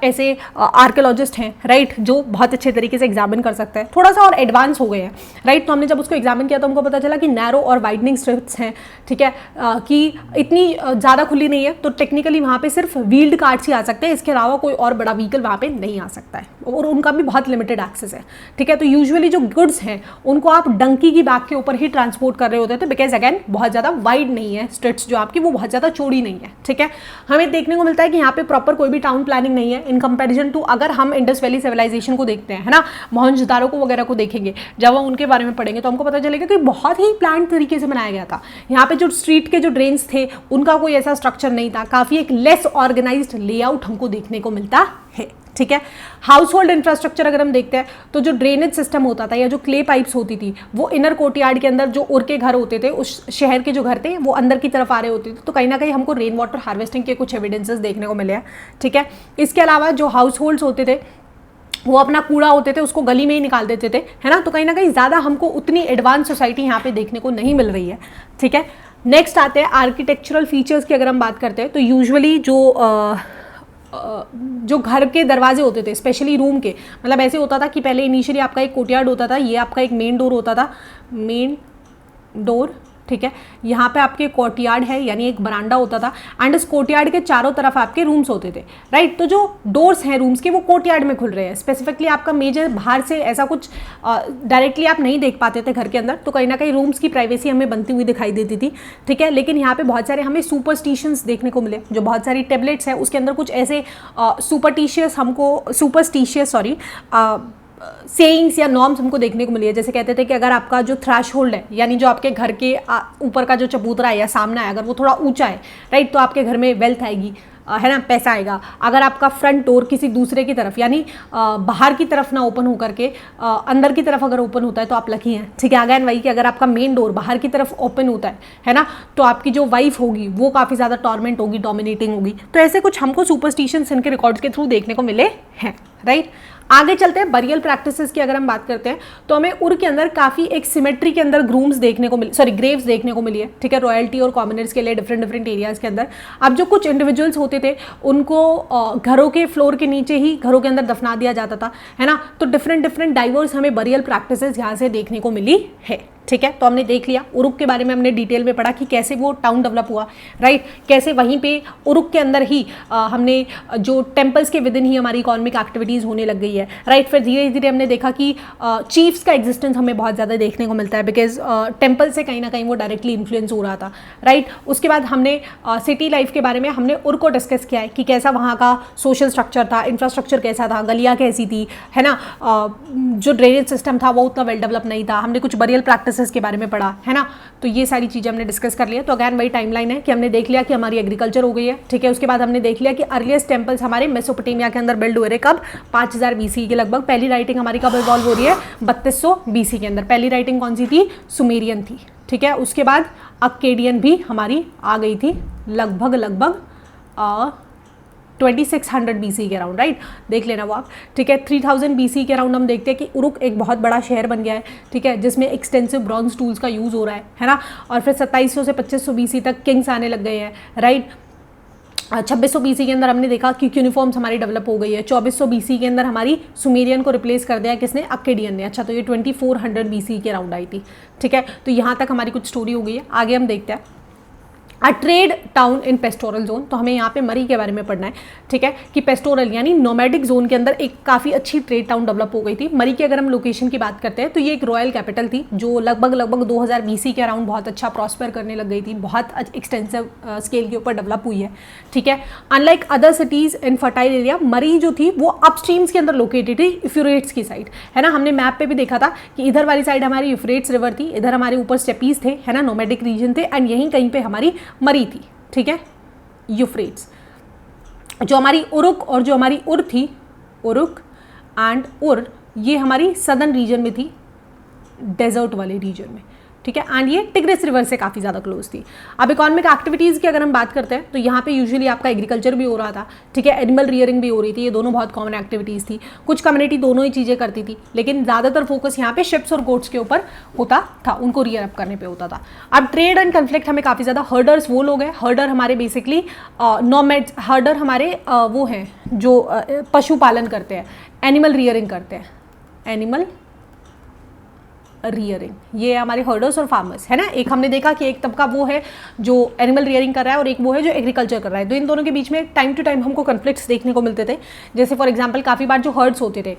ऐसे आर्कियोलॉजिस्ट हैं, राइट, जो बहुत अच्छे तरीके से एग्जामिन कर सकते हैं, थोड़ा सा और एडवांस हो गए हैं, राइट। तो हमने जब उसको एग्जामिन किया तो हमको पता चला कि नैरो और वाइडनिंग स्ट्रिप्स हैं, ठीक है, कि इतनी ज़्यादा खुली नहीं है, तो टेक्निकली वहाँ पे सिर्फ व्हील्ड कार्ट्स ही आ सकते हैं, इसके अलावा कोई और बड़ा व्हीकल वहाँ पे नहीं आ सकता है, और उनका भी बहुत लिमिटेड एक्सेस है। ठीक है, तो यूजुअली जो गुड्स हैं उनको आप डंकी की बैक के ऊपर ही ट्रांसपोर्ट कर रहे होते थे, बिकॉज अगेन बहुत ज़्यादा वाइड नहीं है स्ट्रीट्स जो आपकी, वो बहुत ज़्यादा चौड़ी नहीं है। ठीक है, हमें देखने को मिलता है कि यहाँ पे प्रॉपर कोई भी टाउन प्लानिंग नहीं है इन कंपैरिजन टू अगर हम इंडस वैली सिविलाइजेशन को देखते हैं, है ना, मोहनजोदारो को वगैरह को देखेंगे, जब हम उनके बारे में पढ़ेंगे तो हमको पता चलेगा कि बहुत ही प्लान तरीके से बनाया गया था। यहाँ पे जो स्ट्रीट के जो ड्रेन्स थे उनका कोई ऐसा स्ट्रक्चर नहीं था, काफ़ी एक लेस ऑर्गेनाइज्ड लेआउट हमको देखने को मिलता है। ठीक है, हाउस होल्ड इंफ्रास्ट्रक्चर अगर हम देखते हैं तो जो ड्रेनेज सिस्टम होता था या जो क्ले पाइप्स होती थी वो इनर कोर्टयार्ड के अंदर जो उर के घर होते थे, उस शहर के जो घर थे वो अंदर की तरफ आ रहे होते थे, तो कहीं ना कहीं हमको रेन वाटर हार्वेस्टिंग के कुछ एविडेंसेस देखने को मिले हैं। ठीक है, इसके अलावा जो हाउस होल्ड्स होते थे वो अपना कूड़ा होते थे उसको गली में ही निकाल देते थे, है ना, तो कहीं ना कहीं ज़्यादा हमको उतनी एडवांस सोसाइटी यहाँ पे देखने को नहीं मिल रही है। ठीक है, नेक्स्ट आते हैं आर्किटेक्चरल फीचर्स की। अगर हम बात करते हैं तो यूजुअली जो घर के दरवाजे होते थे, स्पेशली रूम के, मतलब ऐसे होता था कि पहले इनिशियली आपका एक कोर्टयार्ड होता था, ये आपका एक मेन डोर होता था, मेन डोर। ठीक है, यहाँ पे आपके कोर्टयार्ड है यानी एक बरांडा होता था, एंड इस कोर्टयार्ड के चारों तरफ आपके रूम्स होते थे, राइट। तो जो डोर्स हैं रूम्स के वो कोर्टयार्ड में खुल रहे हैं, स्पेसिफिकली आपका मेजर बाहर से ऐसा कुछ डायरेक्टली आप नहीं देख पाते थे घर के अंदर, तो कहीं ना कहीं रूम्स की प्राइवेसी हमें बनती हुई दिखाई देती थी। ठीक है, लेकिन यहाँ पे बहुत सारे हमें सुपरस्टिशंस देखने को मिले, जो बहुत सारी टेबलेट्स हैं उसके अंदर कुछ ऐसे सुपरस्टिशियस सेइंग्स या नॉर्म्स हमको देखने को मिली है। जैसे कहते थे कि अगर आपका जो थ्रैशहोल्ड है यानी जो आपके घर के ऊपर का जो चबूतरा है या सामना है, अगर वो थोड़ा ऊंचा है, राइट, तो आपके घर में वेल्थ आएगी, है ना, पैसा आएगा। अगर आपका फ्रंट डोर किसी दूसरे की तरफ यानी बाहर की तरफ ना ओपन होकर के अंदर की तरफ अगर ओपन होता है तो आप लकी हैं। ठीक है, अगेन वही कि अगर आपका मेन डोर बाहर की तरफ ओपन होता है ना, तो आपकी जो वाइफ होगी वो काफ़ी ज़्यादा टॉर्मेंट होगी, डोमिनेटिंग होगी। तो ऐसे कुछ हमको सुपरस्टिशंस इनके रिकॉर्ड्स के थ्रू देखने को मिले हैं, राइट। आगे चलते हैं बरियल प्रैक्टिसेस की। अगर हम बात करते हैं तो हमें उर के अंदर काफ़ी एक सिमेट्री के अंदर ग्रेव्स देखने को मिली है। ठीक है, रॉयल्टी और कॉमनर्स के लिए डिफरेंट एरियाज़ के अंदर। अब जो कुछ इंडिविजुअल्स होते थे उनको घरों के फ्लोर के नीचे ही घरों के अंदर दफना दिया जाता था, है ना, तो डिफरेंट डाइवर्स हमें बरियल प्रैक्टिसेस यहाँ से देखने को मिली है। ठीक है, तो हमने देख लिया उरुक के बारे में, हमने डिटेल में पढ़ा कि कैसे वो टाउन डेवलप हुआ, राइट, कैसे वहीं पे उरुक के अंदर ही हमने जो टेम्पल्स के विदिन ही हमारी इकोनॉमिक एक्टिविटीज़ इंक्रीज होने लग गई है, राइट। फिर धीरे धीरे हमने देखा कि चीफ्स का एग्जिस्टेंस हमें बहुत ज़्यादा देखने को मिलता है, बिकॉज टेम्पल से कहीं ना कहीं वो डायरेक्टली इन्फ्लुएंस हो रहा था, राइट। उसके बाद हमने सिटी लाइफ के बारे में हमने उर को डिस्कस किया है कि कैसा वहाँ का सोशल स्ट्रक्चर था, इंफ्रास्ट्रक्चर कैसा था, गलियाँ कैसी थी, है ना। जो ड्रेनेज सिस्टम था वो उतना वेल डेवलप नहीं था। हमने कुछ बरियल प्रैक्टिसेस के बारे में पढ़ा, है ना। तो ये सारी चीज़ें हमने डिस्कस कर लिया। तो अगैन वही टाइमलाइन है कि हमने देख लिया कि हमारी एग्रीकल्चर हो गई है, ठीक है। उसके बाद हमने देख लिया कि अर्लीस्ट टेम्पल्स हमारे मेसोपोटामिया के अंदर बिल्ड हुए थे, कब, 5000 BC के लगभग। पहली राइटिंग हमारी कब इवॉल्व हो रही है, 3200 BC के अंदर। पहली राइटिंग कौन सी थी, सुमेरियन थी, ठीक है। उसके बाद अक्केडियन भी हमारी आ गई थी लगभग 2600 BC के अराउंड, राइट। देख लेना वो आप, ठीक है। 3000 BC के अराउंड हम देखते हैं कि उरुक एक बहुत बड़ा शहर बन गया है, ठीक है, जिसमें एक्सटेंसिव ब्रॉन्ज टूल्स का यूज़ हो रहा है ना। और फिर 2700 से 2500 BC तक किंग्स आने लग गए हैं, राइट। 2600 BC के अंदर हमने देखा कि यूनिफॉर्म्स हमारी डेवलप हो गई है। 2400 BC के अंदर हमारी सुमेरियन को रिप्लेस कर दिया किसने, अक्केडियन ने। अच्छा, तो ये 2400 BC के अराउंड आई थी, ठीक है। तो यहाँ तक हमारी कुछ स्टोरी हो गई है। आगे हम देखते हैं अ trade town in pastoral zone. तो हमें यहाँ पे मरी के बारे में पढ़ना है, ठीक है, कि पेस्टोरल यानी नोमैडिक जोन के अंदर एक काफ़ी अच्छी ट्रेड टाउन डेवलप हो गई थी। मरी की अगर हम लोकेशन की बात करते हैं तो ये एक रॉयल कैपिटल थी जो लगभग 2000 BC के अराउंड बहुत अच्छा प्रॉस्पर करने लग गई थी, बहुत एक्सटेंसिव स्केल के ऊपर डेवलप हुई है, ठीक है। Unlike other cities in fertile area, मरी जो थी वो अपस्ट्रीम्स के अंदर लोकेटेड थी, यूफ्रेट्स की साइड, है ना। हमने मैप पे भी देखा था कि इधर वाली साइड हमारी यूफ्रेट्स रिवर थी, इधर हमारे ऊपर स्टेपीज थे, है ना, नोमैडिक रीजन थे, एंड यहीं कहीं पे हमारी मरी थी, ठीक है, यूफ्रेट्स। जो हमारी उरुक और जो हमारी उर थी, उरुक एंड उर, ये हमारी सदर्न रीजन में थी, डेजर्ट वाले रीजन में, ठीक है। एंड ये टिग्रिस रिवर से काफ़ी ज़्यादा क्लोज थी। अब इकोनॉमिक एक्टिविटीज़ की अगर हम बात करते हैं तो यहाँ पे यूजुअली आपका एग्रीकल्चर भी हो रहा था, ठीक है, एनिमल रियरिंग भी हो रही थी। ये दोनों बहुत कॉमन एक्टिविटीज़ थी। कुछ कम्युनिटी दोनों ही चीज़ें करती थी, लेकिन ज़्यादातर फोकस यहाँ पे शिप्स और गोट्स के ऊपर होता था, उनको रियर अप करने पर होता था। अब ट्रेड एंड कन्फ्लिक्ट हमें काफ़ी ज़्यादा, हर्डर्स वो लोग हैं, हर्डर हमारे बेसिकली नोमैड्स, हर्डर हमारे वो हैं जो पशुपालन करते हैं, एनिमल रियरिंग करते हैं, एनिमल रियरिंग, ये हमारे हर्डर्स और फार्मर्स, है ना। एक हमने देखा कि एक तबका वो है जो एनिमल रियरिंग कर रहा है और एक वो है जो एग्रीकल्चर कर रहा है। तो इन दोनों के बीच में टाइम टू टाइम हमको कन्फ्लिक्ट्स देखने को मिलते थे। जैसे फॉर एग्जांपल काफ़ी बार जो हर्ड्स होते थे,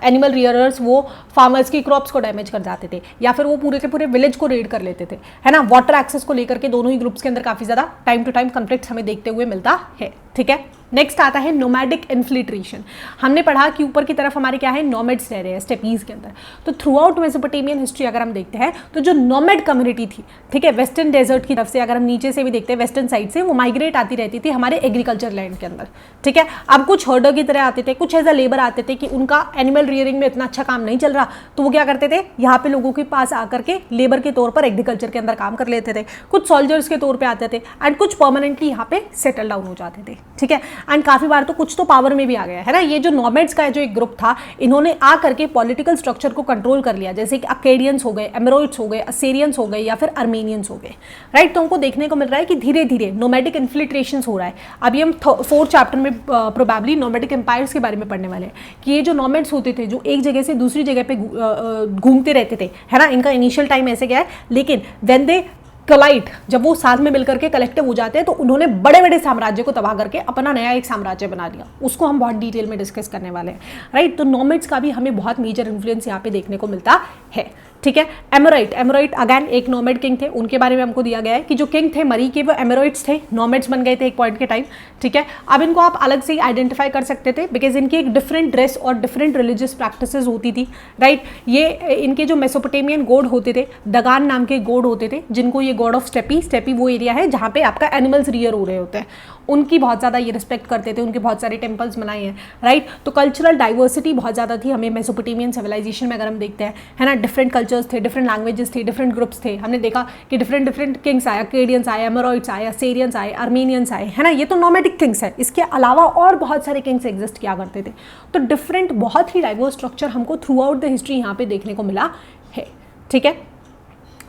एनिमल रियरर्स, वो फार्मर्स की क्रॉप्स को डैमेज कर जाते थे, या फिर वो पूरे के पूरे विलेज को रेड कर लेते थे, है ना। वाटर एक्सेस को लेकर के दोनों ही ग्रुप्स के अंदर काफ़ी ज़्यादा टाइम टू टाइम कन्फ्लिक्ट्स हमें देखते हुए मिलता है, ठीक है। नेक्स्ट आता है नोमैडिक इन्फिल्ट्रेशन। हमने पढ़ा कि ऊपर की तरफ हमारे क्या है, नोमैड्स रह रहे हैं स्टेपीज के अंदर। तो थ्रू आउट मेसोपोटामियन हिस्ट्री अगर हम देखते हैं तो जो नोमैड कम्युनिटी थी, ठीक है, वेस्टर्न डेजर्ट की तरफ से, अगर हम नीचे से भी देखते हैं वेस्टर्न साइड से, वो माइग्रेट आती रहती थी हमारे एग्रीकल्चर लैंड के अंदर, ठीक है। अब कुछ हर्डर की तरह आते थे, कुछ एज अ लेबर आते थे कि उनका एनिमल रियरिंग में इतना अच्छा काम नहीं चल रहा, तो वो क्या करते थे, यहाँ पे लोगों के पास आकर के लेबर के तौर पर एग्रीकल्चर के अंदर काम कर लेते थे। कुछ सोल्जर्स के तौर पर आते थे एंड कुछ परमानेंटली यहाँ पे सेटल डाउन हो जाते थे, ठीक है। एंड काफ़ी बार तो कुछ तो पावर में भी आ गया, है ना। ये जो नोमैड्स का जो एक ग्रुप था, इन्होंने आ करके पॉलिटिकल स्ट्रक्चर को कंट्रोल कर लिया, जैसे कि अकेडियंस हो गए, एमरोइड्स हो गए, असेरियंस हो गए, या फिर अर्मेनियंस हो गए, राइट। तो हमको देखने को मिल रहा है कि धीरे धीरे नोमैडिक इन्फिल्ट्रेशन हो रहा है। अभी हम 4th चैप्टर में प्रोबेबली नोमैडिक एम्पायर्स के बारे में पढ़ने वाले हैं कि ये जो नोमैड्स होते थे, जो एक जगह से दूसरी जगह पे घूमते रहते थे, है ना। इनका इनिशियल टाइम ऐसे गया है, लेकिन व्हेन दे कलाइट, जब वो साथ में मिलकर के कलेक्टिव हो जाते हैं, तो उन्होंने बड़े बड़े साम्राज्य को तबाह करके अपना नया एक साम्राज्य बना लिया। उसको हम बहुत डिटेल में डिस्कस करने वाले हैं, राइट। तो नोमैड्स का भी हमें बहुत मेजर इन्फ्लुएंस यहाँ पे देखने को मिलता है, ठीक है। एमोराइट अगैन एक नोमैड किंग थे, उनके बारे में हमको दिया गया है कि जो किंग थे मरी के, वो एमोराइट्स थे, नोमैड्स बन गए थे एक पॉइंट के टाइम, ठीक है। अब इनको आप अलग से आइडेंटिफाई कर सकते थे बिकॉज इनकी एक डिफरेंट ड्रेस और डिफरेंट रिलीजियस प्रैक्टिसेस होती थी, राइट। ये इनके जो मेसोपोटामियन गॉड होते थे, दगान नाम के गॉड होते थे, जिनको ये गॉड ऑफ स्टेपी वो एरिया है जहाँ पे आपका एनिमल्स रियर हो रहे होते हैं, उनकी बहुत ज़्यादा ये रिस्पेक्ट करते थे, उनके बहुत सारे टेम्पल्स बनाए हैं, राइट। तो कल्चरल डाइवर्सिटी बहुत ज़्यादा थी हमें मेसोपोटामियन सिविलाइजेशन में अगर हम देखते हैं, है ना। डिफरेंट कल्चर्स थे, डिफरेंट लैंग्वेजेस थे, डिफरेंट ग्रुप्स थे। हमने देखा कि डिफरेंट किंग्स आए, अकेडियंस आए, एमोराइड्स आए, असेरियंस आए, अर्मेनियंस आए, है ना। ये तो नोमैडिक किंग्स है, इसके अलावा और बहुत सारे किंग्स एग्जिस्ट किया करते थे। तो डिफरेंट बहुत ही डाइवर्स स्ट्रक्चर हमको थ्रू आउट द हिस्ट्री यहाँ पे देखने को मिला है, ठीक है।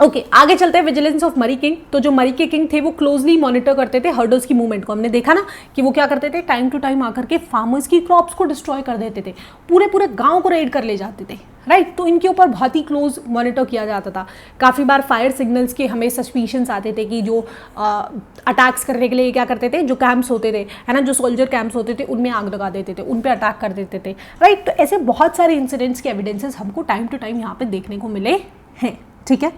ओके, आगे चलते हैं विजिलेंस ऑफ मरी किंग। तो जो मरी के किंग थे वो क्लोजली मॉनिटर करते थे हर्डर्स की मूवमेंट को। हमने देखा ना कि वो क्या करते थे, टाइम टू टाइम आकर के फार्मर्स की क्रॉप्स को डिस्ट्रॉय कर देते थे, पूरे गांव को रेड कर ले जाते थे, राइट। तो इनके ऊपर बहुत ही क्लोज मॉनिटर किया जाता था। काफ़ी बार फायर सिग्नल्स के हमें सस्पिशंस आते थे कि जो अटैक्स करने के लिए क्या करते थे, जो कैंप्स होते थे, है ना, जो सोल्जर कैंप्स होते थे, उनमें आग लगा देते थे, उन पर अटैक कर देते थे, राइट। तो ऐसे बहुत सारे इंसिडेंट्स के एविडेंसेस हमको टाइम टू टाइम यहाँ पे देखने को मिले हैं, ठीक है।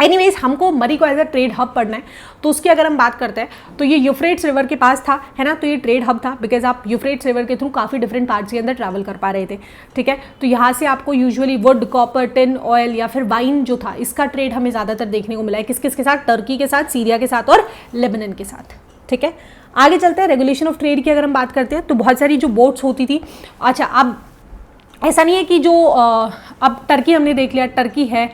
एनीवेज, हमको मरी को एज अ ट्रेड हब पढ़ना है, तो उसकी अगर हम बात करते हैं तो ये यूफ्रेट्स रिवर के पास था, है ना। तो ये ट्रेड हब था बिकॉज आप यूफ्रेट्स रिवर के थ्रू काफ़ी डिफरेंट पार्ट्स के अंदर ट्रैवल कर पा रहे थे, ठीक है। तो यहाँ से आपको usually would, copper, tin, oil या फिर वाइन जो था, इसका ट्रेड हमें ज़्यादातर देखने को मिला है। किस किस के साथ? टर्की के साथ, सीरिया के साथ और लेबनान के साथ, ठीक है। आगे चलते हैं। रेगुलेशन ऑफ ट्रेड की अगर हम बात करते हैं तो बहुत सारी जो बोट्स होती थी, अच्छा, अब ऐसा नहीं है कि जो अब टर्की हमने देख लिया, टर्की है,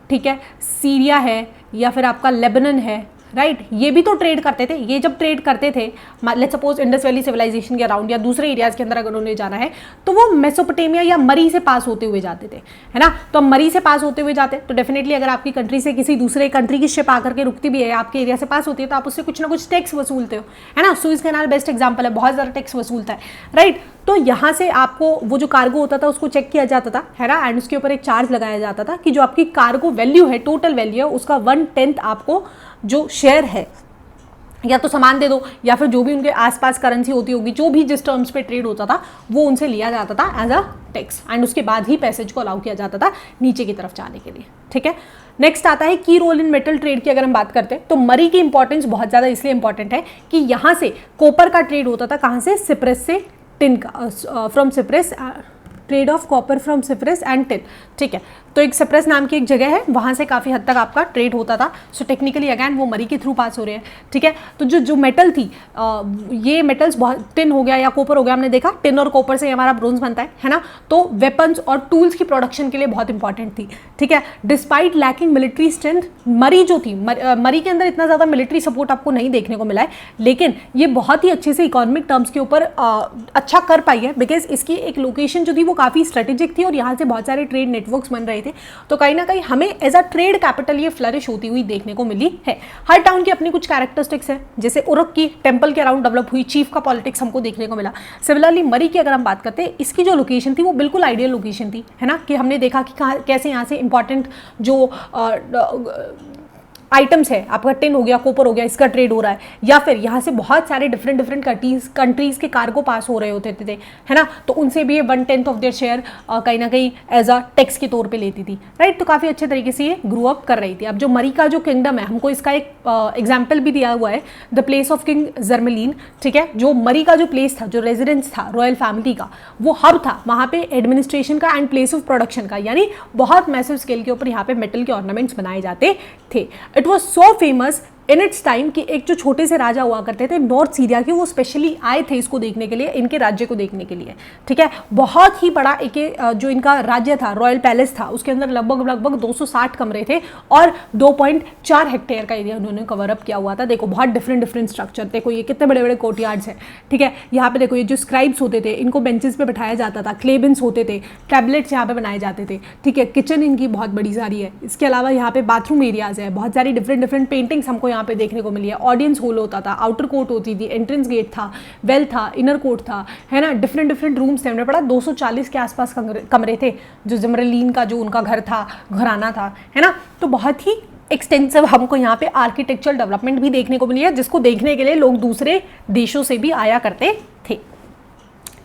ठीक है, सीरिया है या फिर आपका लेबनान है, राइट। ये भी तो ट्रेड करते थे। ये जब ट्रेड करते थे, let's suppose Indus Valley civilization के अराउंड या दूसरे एरियाज के अंदर अगर उन्हें जाना है, तो वो मेसोपोटामिया या मरी से पास होते हुए जाते थे, है ना। तो मरी से पास होते हुए जाते, तो डेफिनेटली अगर आपकी कंट्री से किसी दूसरे कंट्री की शिप आकर के रुकती भी है, आपके एरिया से पास होती है, तो आप उससे कुछ ना कुछ टैक्स वसूलते हो, है ना। सुएज कैनाल बेस्ट एग्जाम्पल है, बहुत ज़्यादा टैक्स वसूलता है, राइट। तो यहाँ से आपको वो जो कार्गो होता था उसको चेक किया जाता था, है ना, एंड उसके ऊपर एक चार्ज लगाया जाता था कि जो आपकी कार्गो वैल्यू है, टोटल वैल्यू है, उसका 1/10 आपको जो शेयर है या तो सामान दे दो या फिर जो भी उनके आसपास करेंसी होती होगी, जो भी जिस टर्म्स पे ट्रेड होता था वो उनसे लिया जाता था एज अ टैक्स, एंड उसके बाद ही पैसेज को अलाउ किया जाता था नीचे की तरफ जाने के लिए, ठीक है। नेक्स्ट आता है की रोल इन मेटल ट्रेड की अगर हम बात करते हैं तो मरी की इंपॉर्टेंस बहुत ज़्यादा इसलिए इंपॉर्टेंट है कि यहाँ से कॉपर का ट्रेड होता था, कहाँ से? सिप्रस से टिन का, from Cyprus, trade off copper from Cyprus and tin, ठीक है। तो एक सिप्रस नाम की एक जगह है, वहाँ से काफ़ी हद तक आपका ट्रेड होता था। सो टेक्निकली अगैन वो मरी के थ्रू पास हो रहे हैं, ठीक है। तो जो मेटल थी, ये मेटल्स बहुत, टिन हो गया या कॉपर हो गया, हमने देखा टिन और कॉपर से हमारा ब्रोंज बनता है ना। तो वेपन्स और टूल्स की प्रोडक्शन के लिए बहुत इंपॉर्टेंट थी, ठीक है। डिस्पाइट लैकिंग मिलिट्री स्ट्रेंथ, मरी जो थी, मरी के अंदर इतना ज़्यादा मिलिट्री सपोर्ट आपको नहीं देखने को मिला है, लेकिन ये बहुत ही अच्छे से इकोनॉमिक टर्म्स के ऊपर अच्छा कर पाई है, बिकॉज इसकी एक लोकेशन जो थी वो काफ़ी स्ट्रेटेजिक थी और यहाँ से बहुत सारे ट्रेड नेटवर्क्स बन रहे थे। तो कहीं ना कहीं हमें एज अ ट्रेड कैपिटल ये फ्लरिश होती हुई देखने को मिली है। हर टाउन की अपनी कुछ कैरेक्टरिस्टिक्स है, जैसे उरक की टेंपल के अराउंड डेवलप हुई चीफ का पॉलिटिक्स हमको देखने को मिला। सिमिलरली मरी की अगर हम बात करते हैं, इसकी जो लोकेशन थी वो बिल्कुल आइडियल लोकेशन थी, है ना, कि हमने देखा कि कैसे यहाँ से इंपॉर्टेंट जो आइटम्स है, आपका टिन हो गया, कॉपर हो गया, इसका ट्रेड हो रहा है, या फिर यहाँ से बहुत सारे डिफरेंट कंट्रीज के कार्गो पास हो रहे होते थे, है ना। तो उनसे भी ये 1/10 ऑफ देयर शेयर कहीं ना कहीं एज अ टैक्स के तौर पे लेती थी, राइट। तो काफ़ी अच्छे तरीके से ये ग्रो अप कर रही थी। अब जो मरी का जो किंगडम है, हमको इसका एक एग्जाम्पल भी दिया हुआ है, द प्लेस ऑफ किंग जर्मेलिन, ठीक है। जो मरी का जो प्लेस था, जो रेजिडेंस था रॉयल फैमिली का, वो हब था वहाँ पे एडमिनिस्ट्रेशन का एंड प्लेस ऑफ प्रोडक्शन का, यानी बहुत मैसिव स्केल के ऊपर यहाँ पे मेटल के ऑर्नामेंट्स बनाए जाते थे। It was so famous in its time कि एक जो छोटे से राजा हुआ करते थे नॉर्थ सीरिया के, वो स्पेशली आए थे इसको देखने के लिए, इनके राज्य को देखने के लिए, ठीक है। बहुत ही बड़ा एक जो इनका राज्य था, रॉयल पैलेस था, उसके अंदर लगभग 260 कमरे थे और 2.4 हेक्टेयर का एरिया उन्होंने कवर अप किया हुआ था। देखो बहुत डिफरेंट स्ट्रक्चर, देखो ये कितने बड़े बड़े कोर्टयार्ड्स हैं, ठीक है। यहाँ पे देखो ये जो स्क्राइब्स होते थे, इनको बेंचेस पे बैठाया जाता था, क्लेबिन्स होते थे, टैबलेट्स यहाँ पे बनाए जाते थे, ठीक है। किचन इनकी बहुत बड़ी सारी है। इसके अलावा यहाँ पे बाथरूम एरियाज है, बहुत सारी डिफरेंट पेंटिंग्स हमको यहाँ पे देखने को मिली है। ऑडियंस हॉल होता था, आउटर कोर्ट होती थी, एंट्रेंस गेट था, वेल था, इनर कोर्ट था, है ना, डिफरेंट रूम्स थे। हमने पढ़ा 240 के आसपास कमरे थे जो जमरलीन का जो उनका घर था, घराना था, है ना। तो बहुत ही एक्सटेंसिव हमको यहाँ पे आर्किटेक्चरल डेवलपमेंट भी देखने को मिली है, जिसको देखने के लिए लोग दूसरे देशों से भी आया करते थे,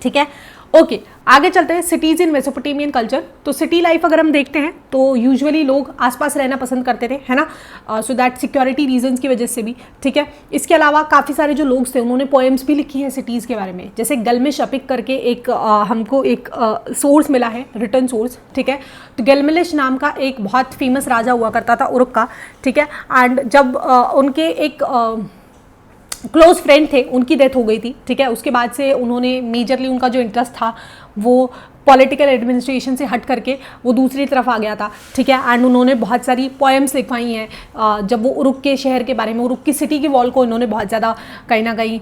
ठीक है। ओके, आगे चलते हैं। Cities in Mesopotamian culture. तो सिटी लाइफ अगर हम देखते हैं तो यूजुअली लोग आसपास रहना पसंद करते थे, है ना, सो दैट सिक्योरिटी रीजंस की वजह से भी, ठीक है। इसके अलावा काफ़ी सारे जो लोग थे उन्होंने पोएम्स भी लिखी है सिटीज़ के बारे में, जैसे गलमिश अपिक करके एक हमको एक सोर्स मिला है, रिटर्न सोर्स, ठीक है। तो गलमिश नाम का एक बहुत फेमस राजा हुआ करता था उरुक का, ठीक है। एंड जब उनके एक क्लोज फ्रेंड थे, उनकी डेथ हो गई थी, ठीक है। उसके बाद से उन्होंने मेजरली उनका जो इंटरेस्ट था वो पॉलिटिकल एडमिनिस्ट्रेशन से हट करके वो दूसरी तरफ आ गया था, ठीक है। एंड उन्होंने बहुत सारी पोएम्स लिखवाई हैं। जब वो उरुक के शहर के बारे में, उरुक की सिटी की वॉल को इन्होंने बहुत ज़्यादा कहीं ना कहीं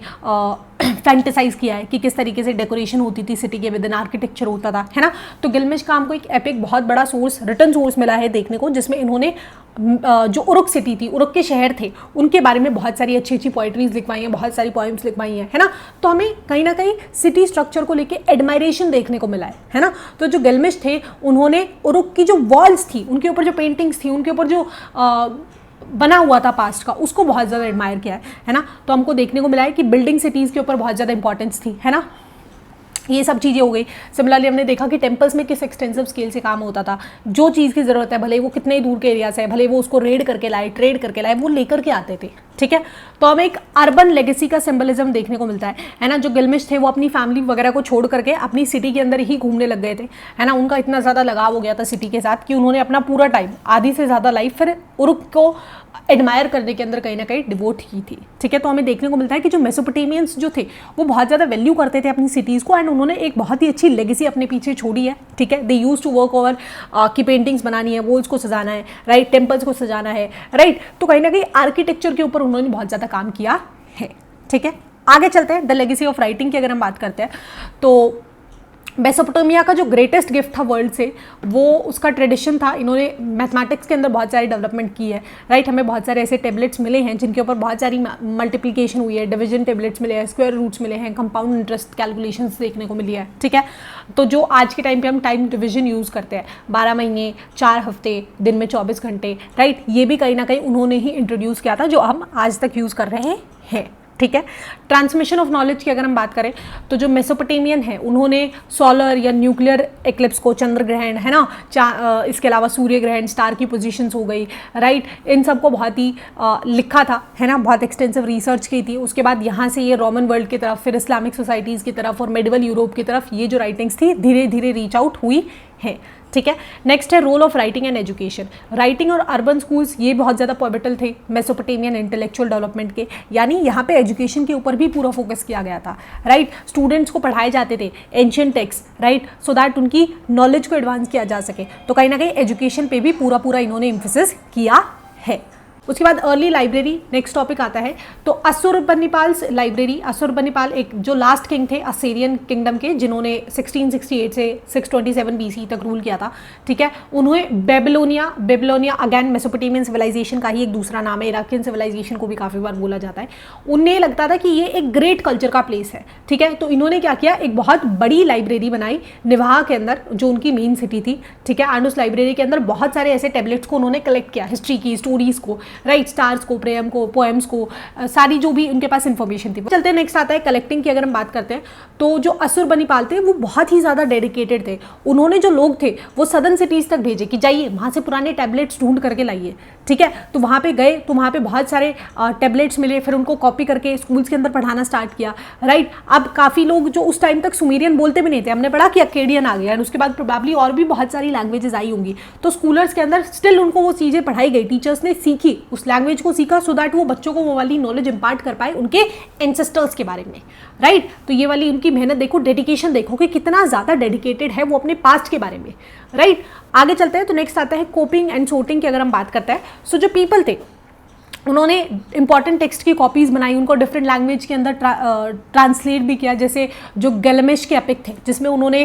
फैंटेसाइज किया है कि किस तरीके से डेकोरेशन होती थी सिटी के विद इन, आर्किटेक्चर होता था, है ना। तो गिलमिश का हमको एक एपिक बहुत बड़ा सोर्स, रिटर्न सोर्स मिला है देखने को, जिसमें इन्होंने जो उरुक सिटी थी, उरुक के शहर थे, उनके बारे में बहुत सारी अच्छी अच्छी पोइट्रीज लिखवाई हैं, बहुत सारी पोइम्स लिखवाई हैं, है ना। तो हमें कहीं ना कहीं सिटी स्ट्रक्चर को लेके एडमायरेशन देखने को मिला है ना। तो जो गिलमिश थे उन्होंने उरुक की जो वॉल्स थी, उनके ऊपर जो पेंटिंग्स थी, उनके ऊपर जो बना हुआ था पास्ट का, उसको बहुत ज़्यादा एडमायर किया है ना। तो हमको देखने को मिला है कि बिल्डिंग सिटीज़ के ऊपर बहुत ज़्यादा इंपॉर्टेंस थी, है ना। ये सब चीज़ें हो गई। सिमिलरली हमने देखा कि टेम्पल्स में किस एक्सटेंसिव स्केल से काम होता था, जो चीज़ की ज़रूरत है, भले वो कितने दूर के एरिया से है, भले वो उसको रेड करके लाए, ट्रेड करके लाए, वो लेकर के आते थे, ठीक है। तो हमें एक अर्बन लेगेसी का सिंबलिज्म देखने को मिलता है ना। जो गिलमिश थे वो अपनी फैमिली वगैरह को छोड़ करके अपनी सिटी के अंदर ही घूमने लग गए थे, है ना। उनका इतना ज़्यादा लगाव हो गया था सिटी के साथ कि उन्होंने अपना पूरा टाइम, आधी से ज़्यादा लाइफ, फिर उरुक को एडमायर करने के अंदर कहीं ना कहीं डिवोट की थी, ठीक है। तो हमें देखने को मिलता है कि जो मेसोपोटामियंस जो थे वो बहुत ज़्यादा वैल्यू करते थे अपनी सिटीज़ को, एंड उन्होंने एक बहुत ही अच्छी लेगेसी अपने पीछे छोड़ी है, ठीक है। दे यूज टू वर्क ओवर की पेंटिंग्स बनानी है, वॉल्स को सजाना है, राइट, टेम्पल्स को सजाना है, राइट। तो कहीं ना कहीं आर्किटेक्चर के ऊपर उन्होंने बहुत ज़्यादा काम किया है, ठीक है। आगे चलते हैं। द लेगेसी ऑफ राइटिंग की अगर हम बात करते हैं तो मेसोपोटामिया का जो ग्रेटेस्ट गिफ्ट था वर्ल्ड से, वो उसका ट्रेडिशन था। इन्होंने मैथमेटिक्स के अंदर बहुत सारी डेवलपमेंट की है, राइट। हमें बहुत सारे ऐसे टेबलेट्स मिले हैं जिनके ऊपर बहुत सारी मल्टीप्लिकेशन हुई है, डिवीजन टेबलेट्स मिले हैं, स्क्वायर रूट्स मिले हैं, कंपाउंड इंटरेस्ट कैलकुलेशंस देखने को मिली है, ठीक है। तो जो आज के टाइम पे हम टाइम डिवीजन यूज़ करते हैं, 12 महीने, 4 हफ्ते, दिन में 24 घंटे, राइट, ये भी कहीं ना कहीं उन्होंने ही इंट्रोड्यूस किया था, जो हम आज तक यूज़ कर रहे हैं, ठीक है। ट्रांसमिशन ऑफ नॉलेज की अगर हम बात करें तो जो मेसोपोटामियन है उन्होंने सोलर या न्यूक्लियर एक्लिप्स को, चंद्र ग्रहण, है ना, इसके अलावा सूर्य ग्रहण, स्टार की पोजीशंस हो गई, राइट, इन सब को बहुत ही लिखा था, है ना, बहुत एक्सटेंसिव रिसर्च की थी। उसके बाद यहाँ से ये रोमन वर्ल्ड की तरफ, फिर इस्लामिक सोसाइटीज़ की तरफ और मेडिवल यूरोप की तरफ ये जो राइटिंग्स थी धीरे धीरे रीच आउट हुई है, ठीक है। नेक्स्ट है role of writing and education. Writing और अर्बन स्कूल्स ये बहुत ज़्यादा पिवटल थे मेसोपोटामियन इंटेलेक्चुअल डेवलपमेंट के, यानी यहाँ पे एजुकेशन के ऊपर भी पूरा फोकस किया गया था, राइट। स्टूडेंट्स को पढ़ाए जाते थे ancient text, right, so that उनकी नॉलेज को एडवांस किया जा सके। तो कहीं ना कहीं एजुकेशन पे भी पूरा इन्होंने एम्फेसिस किया है। उसके बाद अर्ली लाइब्रेरी, नेक्स्ट टॉपिक आता है। तो असुरबनिपाल्स लाइब्रेरी, असुरबनिपाल एक जो लास्ट किंग थे असीरियन किंगडम के, जिन्होंने 1668 से 627 BC तक रूल किया था, ठीक है। उन्होंने बेबीलोनिया अगेन मेसोपोटामियन सिविलाइजेशन का ही एक दूसरा नाम है, इराकियन सिविलाइजेशन को भी काफ़ी बार बोला जाता है। उन्हें लगता था कि ये एक ग्रेट कल्चर का प्लेस है, ठीक है। तो इन्होंने क्या किया, एक बहुत बड़ी लाइब्रेरी बनाई निवाह के अंदर, जो उनकी मेन सिटी थी, ठीक है। एंड उस लाइब्रेरी के अंदर बहुत सारे ऐसे टेबलेट्स को उन्होंने कलेक्ट किया, हिस्ट्री की, स्टोरीज़ को, राइट, स्टार्स को, प्रेम को, पोएम्स को, सारी जो भी उनके पास इंफॉर्मेशन थी। चलते हैं नेक्स्ट आता है कलेक्टिंग की अगर हम बात करते हैं तो जो असुरबनिपाल थे वो बहुत ही ज़्यादा डेडिकेटेड थे। उन्होंने जो लोग थे वो सदर्न सिटीज़ तक भेजे कि जाइए वहाँ से पुराने टैबलेट्स ढूंढ करके लाइए, ठीक है। तो वहाँ पे गए तो वहाँ पे बहुत सारे टैबलेट्स मिले, फिर उनको कॉपी करके स्कूल्स के अंदर पढ़ाना स्टार्ट किया, राइट। अब काफ़ी लोग जो उस टाइम तक सुमेरियन बोलते भी नहीं थे, हमने पढ़ा कि अकेडियन आ गया, एंड उसके बाद प्रोबेबली और भी बहुत सारी लैंग्वेजेस आई होंगी। तो स्कूलर्स के अंदर स्टिल उनको वो चीज़ें पढ़ाई गई, टीचर्स ने सीखी, उस लैंग्वेज को सीखा, सो दैट वो बच्चों को वो वाली नॉलेज इंपार्ट कर पाए उनके एंसेस्टर्स के बारे में, राइट। तो ये वाली उनकी मेहनत देखो, डेडिकेशन देखो कि कितना ज़्यादा डेडिकेटेड है वो अपने पास्ट के बारे में, राइट। आगे चलते हैं तो नेक्स्ट आता है कोपिंग एंड सोर्टिंग की अगर हम बात करते हैं। सो जो पीपल थे उन्होंने इंपॉर्टेंट टेक्स्ट की कॉपीज़ बनाई, उनको डिफरेंट लैंग्वेज के अंदर ट्रांसलेट भी किया, जैसे जो गिलमिश के एपिक थे जिसमें उन्होंने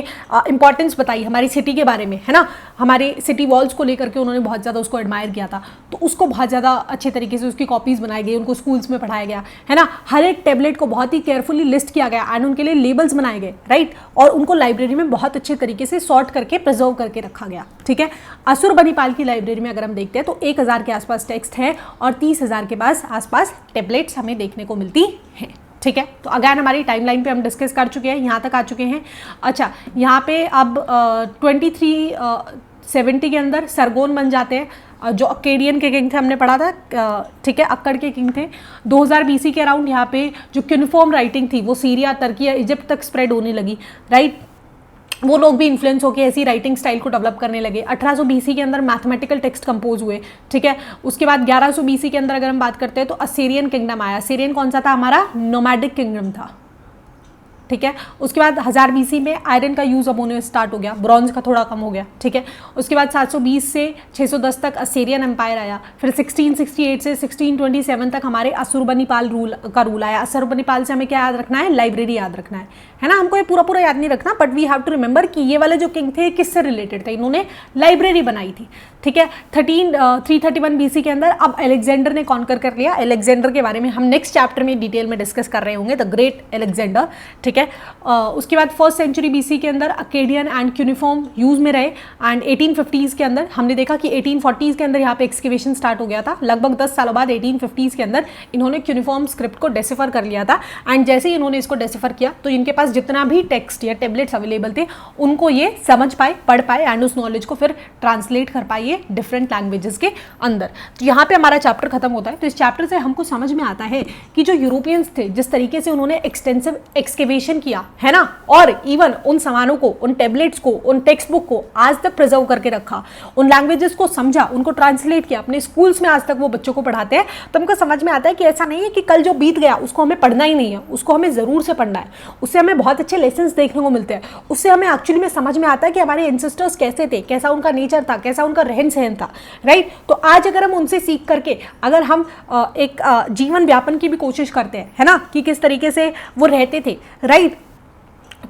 इंपॉर्टेंस बताई हमारी सिटी के बारे में, है ना, हमारे सिटी वॉल्स को लेकर के उन्होंने बहुत ज़्यादा उसको एडमायर किया था। तो उसको बहुत ज़्यादा अच्छे तरीके से उसकी कॉपीज़ बनाई गई, उनको स्कूल्स में पढ़ाया गया, है ना। हर एक टेबलेट को बहुत ही केयरफुली लिस्ट किया गया एंड उनके लिए लेबल्स बनाए गए, राइट, और उनको लाइब्रेरी में बहुत अच्छे तरीके से सॉर्ट करके प्रिजर्व करके रखा गया, ठीक है। असुरबनिपाल की लाइब्रेरी में अगर हम देखते हैं तो 1000 के आसपास टेक्स्ट है और 30,000 के पास आसपास टेबलेट्स हमें देखने को मिलती हैं, ठीक है। तो अगेन हमारी टाइमलाइन पे हम डिस्कस कर चुके हैं, यहाँ तक आ चुके हैं। अच्छा, यहाँ पे अब 2370 के अंदर सरगोन बन जाते हैं, जो अकेडियन के किंग थे हमने पढ़ा था, ठीक है, अक्कड़ के किंग थे। 2000 BC के अराउंड यहाँ पे जो क्यूनिफॉर्म राइटिंग थी वो सीरिया, तुर्की या इजिप्ट तक स्प्रेड होने लगी, राइट। वो लोग भी इन्फ्लुएंस होकर ऐसी राइटिंग स्टाइल को डेवलप करने लगे। 1800 BC के अंदर मैथमेटिकल टेक्स्ट कंपोज हुए, ठीक है। उसके बाद 1100 BC के अंदर अगर हम बात करते हैं तो असीरियन किंगडम आया। असीरियन कौन सा था, हमारा नोमैडिक किंगडम था, ठीक है। उसके बाद 1000 BC में आयरन का यूज़ अब होने स्टार्ट हो गया, ब्रॉन्ज का थोड़ा कम हो गया, ठीक है। उसके बाद 720 से 610 तक असीरियन एम्पायर आया, फिर 1668 से 1627 तक हमारे असुरबनीपाल का रूल आया। असुरबनीपाल से हमें क्या याद रखना है, लाइब्रेरी याद रखना है ना। हमको ये पूरा पूरा याद नहीं रखना, but we have to remember कि ये वाले जो किंग थे किससे रिलेटेड थे, इन्होंने लाइब्रेरी बनाई थी, ठीक है। 331 BC के अंदर अब अलेक्जेंडर ने कॉन्कर कर लिया। अलेक्जेंडर के बारे में हम नेक्स्ट चैप्टर में डिटेल में डिस्कस कर रहे होंगे, द ग्रेट अलेक्जेंडर, ठीक है। उसके बाद 1st सेंचुरी BC के अंदर अकेडियन एंड क्यूनिफॉर्म यूज में रहे, एंड 1850s के अंदर हमने देखा कि 1840s के अंदर यहाँ पे एक्सकेवेशन स्टार्ट हो गया था। लगभग 10 सालों बाद 1850s के अंदर इन्होंने क्यूनिफॉर्म स्क्रिप्ट को डेसिफर कर लिया था, एंड जैसे ही इन्होंने इसको डेसिफर किया तो इनके पास जितना भी टेक्स्ट या टेबलेट्स अवेलेबल थे उनको ये समझ पाए, पढ़ पाए, एंड उस नॉलेज को फिर ट्रांसलेट कर पाए डिफरेंट लैंग्वेजेस के अंदर। तो यहाँ पे हमारा चैप्टर खत्म होता है। तो इस चैप्टर से हमको समझ में आता है कि जो यूरोपियंस थे, जिस तरीके से उन्होंने एक्सटेंसिव एक्सकेवेशन किया है ना, और इवन उन सामानों को, उन टेबलेट्स को, उन टेक्स्ट बुक को आज तक प्रिजर्व करके रखा, उन लैंग्वेजेस को समझा, उनको ट्रांसलेट किया, अपने स्कूल्स में आज तक वो बच्चों को पढ़ाते हैं। तो हमको समझ में आता है कि ऐसा नहीं है कि कल जो बीत गया उसको हमें पढ़ना ही नहीं है, उसको हमें ज़रूर से पढ़ना है। उससे हमें बहुत अच्छे लेसन्स देखने को मिलते हैं, उससे हमें एक्चुअली में समझ में आता है कि हमारे एंसेस्टर्स कैसे थे, कैसा उनका नेचर था, कैसा उनका रहन सहन था, राइट। तो आज अगर हम उनसे सीख करके अगर हम एक जीवन व्यापन की भी कोशिश करते हैं, है ना, कि किस तरीके से वो रहते थे, राइट,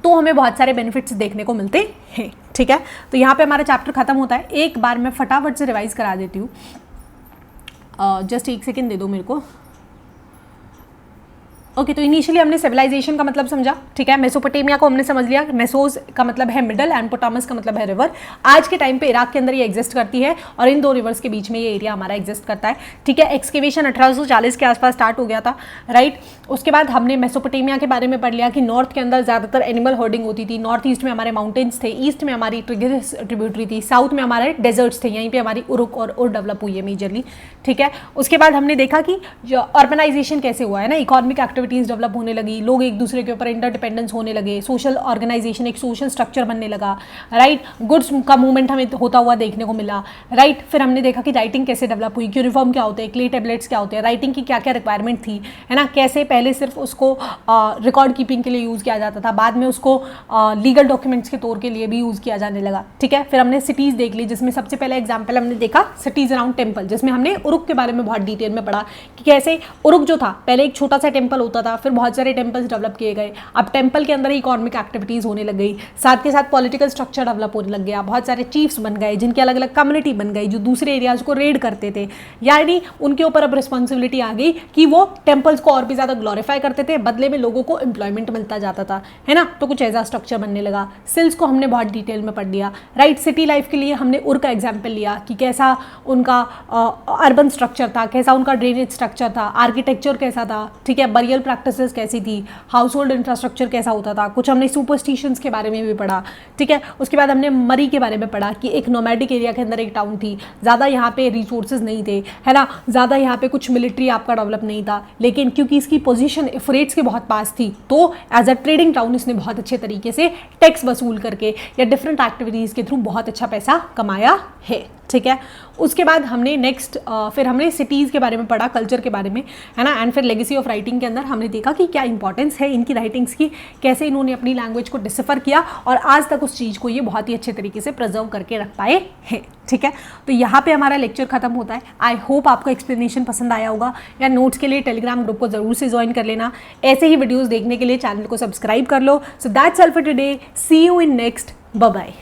तो हमें बहुत सारे बेनिफिट्स देखने को मिलते हैं, ठीक है। तो यहाँ पे हमारा चैप्टर खत्म होता है। एक बार मैं फटाफट से रिवाइज करा देती हूँ, जस्ट एक सेकेंड दे दो मेरे को। ओके, तो इनिशियली हमने सिविलाइजेशन का मतलब समझा, ठीक है। मेसोपोटामिया को हमने समझ लिया, मेसोस का मतलब है मिडल एंड पोटामस का मतलब है रिवर। आज के टाइम पे इराक के अंदर ये एग्जिस्ट करती है और इन दो रिवर्स के बीच में ये एरिया हमारा एग्जिस्ट करता है, ठीक है। एक्सकेवेशन 1840 के आसपास स्टार्ट हो गया था, राइट। उसके बाद हमने मेसोपोटामिया के बारे में पढ़ लिया कि नॉर्थ के अंदर ज़्यादातर एनिमल हर्डिंग होती थी, नॉर्थ ईस्ट में हमारे माउंटेन्स थे, ईस्ट में हमारी टिग्रिस ट्रिब्यूटरी थी, साउथ में हमारे डेजर्ट्स थे, यहीं पर हमारी उरुक और उर डेवलप हुई है मेजरली, ठीक है। उसके बाद हमने देखा कि अर्बनाइजेशन कैसे हुआ है ना, इकोनॉमिक एक्टिविटीज़ डेवलप होने लगी, लोग एक दूसरे के ऊपर इंटरडिपेंडेंस होने लगे, सोशल ऑर्गेनाइजेशन, एक सोशल स्ट्रक्चर बनने लगा, राइट। गुड्स का मूवमेंट हमें होता हुआ देखने को मिला, राइट। फिर हमने देखा कि राइटिंग कैसे डेवलप हुई, यूनिफॉर्म क्या होते हैं, क्ले टेबलेट्स क्या होते हैं, राइटिंग की क्या क्या रिक्वायरमेंट थी, है ना, कैसे पहले सिर्फ उसको रिकॉर्ड कीपिंग के लिए यूज़ किया जाता था, बाद में उसको लीगल डॉक्यूमेंट्स के तौर के लिए भी यूज़ किया जाने लगा, ठीक है। फिर हमने सिटीज़ देख ली, जिसमें सबसे पहला एग्जाम्पल हमने देखा सिटीज़ अराउंड टेम्पल, जिसमें हमने उरुक के बारे में बहुत डिटेल में पढ़ा कि कैसे उरुक जो था पहले एक छोटा सा टेम्पल होता था, फिर बहुत सारे टेम्पल्स डेवलप किए गए, अब टेम्पल के अंदर इकोनॉमिक एक्टिविटीज़ होने लग गई, साथ के साथ पॉलिटिकल स्ट्रक्चर डेवलप होने लग गया, बहुत सारे चीफ्स बन गए जिनके अलग अलग कम्युनिटी बन गई जो दूसरे एरियाज को रेड करते थे, यानी उनके ऊपर अब रिस्पॉन्सिबिलिटी आ गई कि वो टेम्पल्स को और भी ज़्यादा ग्लोरीफाई करते थे, बदले में लोगों को एम्प्लॉयमेंट मिलता जाता था, है ना। तो कुछ ऐसा स्ट्रक्चर बनने लगा। सिल्स को हमने बहुत डिटेल में पढ़ लिया, राइट। सिटी लाइफ के लिए हमने उर का एग्जाम्पल लिया कि कैसा उनका अर्बन स्ट्रक्चर था, कैसा उनका ड्रेनेज स्ट्रक्चर था, आर्किटेक्चर कैसा था, ठीक है, बरियल प्रैक्टिसेस कैसी थी, हाउस होल्ड इंफ्रास्ट्रक्चर कैसा होता था, कुछ हमने सुपरस्टिशंस के बारे में भी पढ़ा, ठीक है। उसके बाद हमने मरी के बारे में पढ़ा कि एक नोमैडिक एरिया के अंदर एक टाउन थी, ज़्यादा यहाँ पे रिसोर्सेज नहीं थे, है ना, ज़्यादा यहाँ पे कुछ मिलिट्री आपका डेवलप नहीं था, लेकिन क्योंकि इसकी पोजीशन फ्रेट्स के बहुत पास थी तो एज अ ट्रेडिंग टाउन इसने बहुत अच्छे तरीके से टैक्स वसूल करके या डिफरेंट एक्टिविटीज़ के थ्रू बहुत अच्छा पैसा कमाया है, ठीक है। उसके बाद हमने नेक्स्ट फिर हमने सिटीज़ के बारे में पढ़ा, कल्चर के बारे में, है ना, एंड फिर लेगेसी ऑफ राइटिंग के अंदर हमने देखा कि क्या इंपॉर्टेंस है इनकी राइटिंग्स की, कैसे इन्होंने अपनी लैंग्वेज को डिसिफर किया और आज तक उस चीज़ को ये बहुत ही अच्छे तरीके से प्रिजर्व करके रख पाए हैं, ठीक है। तो यहाँ पे हमारा लेक्चर खत्म होता है। आई होप आपको एक्सप्लेनेशन पसंद आया होगा, या नोट्स के लिए टेलीग्राम ग्रुप को ज़रूर से ज्वाइन कर लेना। ऐसे ही वीडियोज़ देखने के लिए चैनल को सब्सक्राइब कर लो। So that's all for today, see you in next, bye bye.